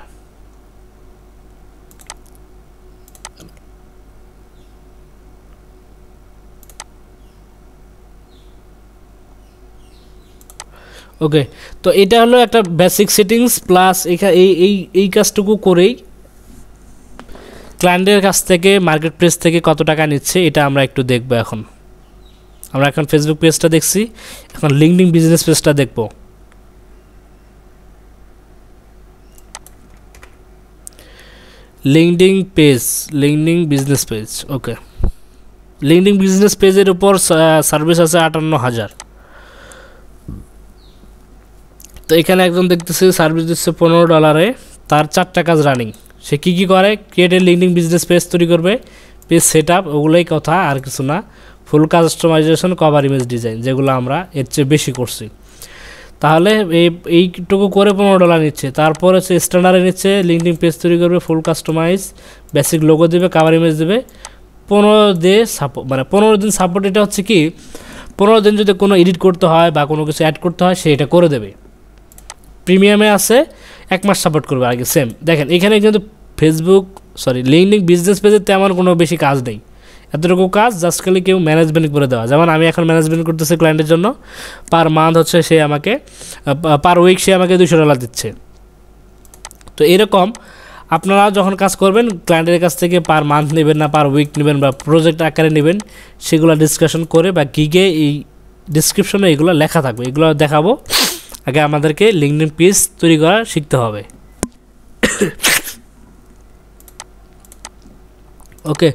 ওকে, তো এটা হলো একটা বেসিক সেটিংস। প্লাস এই কাজটুকু করেই ক্লায়েন্টের কাছ থেকে মার্কেট প্লেস থেকে কত টাকা নিচ্ছে এটা আমরা একটু দেখব। এখন আমরা ফেসবুক পেজটা দেখছি, এখন লিঙ্কডিন বিজনেস পেজটা দেখব। LinkedIn business page. Okay, LinkedIn business পেজের উপর সার্ভিস আছে 58,000। তো এখানে একজন দেখতেছি সার্ভিস দিচ্ছে $15, তার 4টা কাজ রানিং। সে কী করে, create a LinkedIn business page তৈরি করবে, পেজ সেট আপ, ওগুলোই কথা, আর কিছু না। ফুল কাস্টমাইজেশন, কভার ইমেজ ডিজাইন, যেগুলো আমরা এর চেয়ে বেশি করছি। তাহলে এইটুকু করে $15 নিচ্ছে। তারপর হচ্ছে স্ট্যান্ডার্ডে নিচ্ছে, লিঙ্কডিন পেজ তৈরি করবে, ফুল কাস্টমাইজ, বেসিক লোগো দেবে, কভার ইমেজ দেবে, 15 দিন সাপোর্ট। এটা হচ্ছে কি, 15 দিন যদি কোনো এডিট করতে হয় বা কোনো কিছু অ্যাড করতে হয় সে এটা করে দেবে। প্রিমিয়ামে আছে 1 মাস সাপোর্ট করবে আগে, সেম। দেখেন এখানে কিন্তু লিঙ্কডিন বিজনেস পেজে তেমন কোনো বেশি কাজ নেই, এতটুকু কাজ জাস্ট খালি কেউ ম্যানেজমেন্ট করে দেওয়া। যেমন আমি এখন ম্যানেজমেন্ট করতেছি ক্লায়েন্টের জন্য, পার মান্থ হচ্ছে সে আমাকে, পার উইক সে আমাকে $200 দিচ্ছে। তো এরকম আপনারা যখন কাজ করবেন ক্লায়েন্টের কাছ থেকে পার মান্থ নেবেন না পার উইক নেবেন বা প্রজেক্ট আকারে নেবেন, সেগুলো ডিসকাশন করে বা গিগে এই ডিসক্রিপশনে এগুলো লেখা থাকবে, এগুলো দেখাবো। আগে আমাদেরকে লিঙ্কডিন পেজ তৈরি করা শিখতে হবে। ওকে,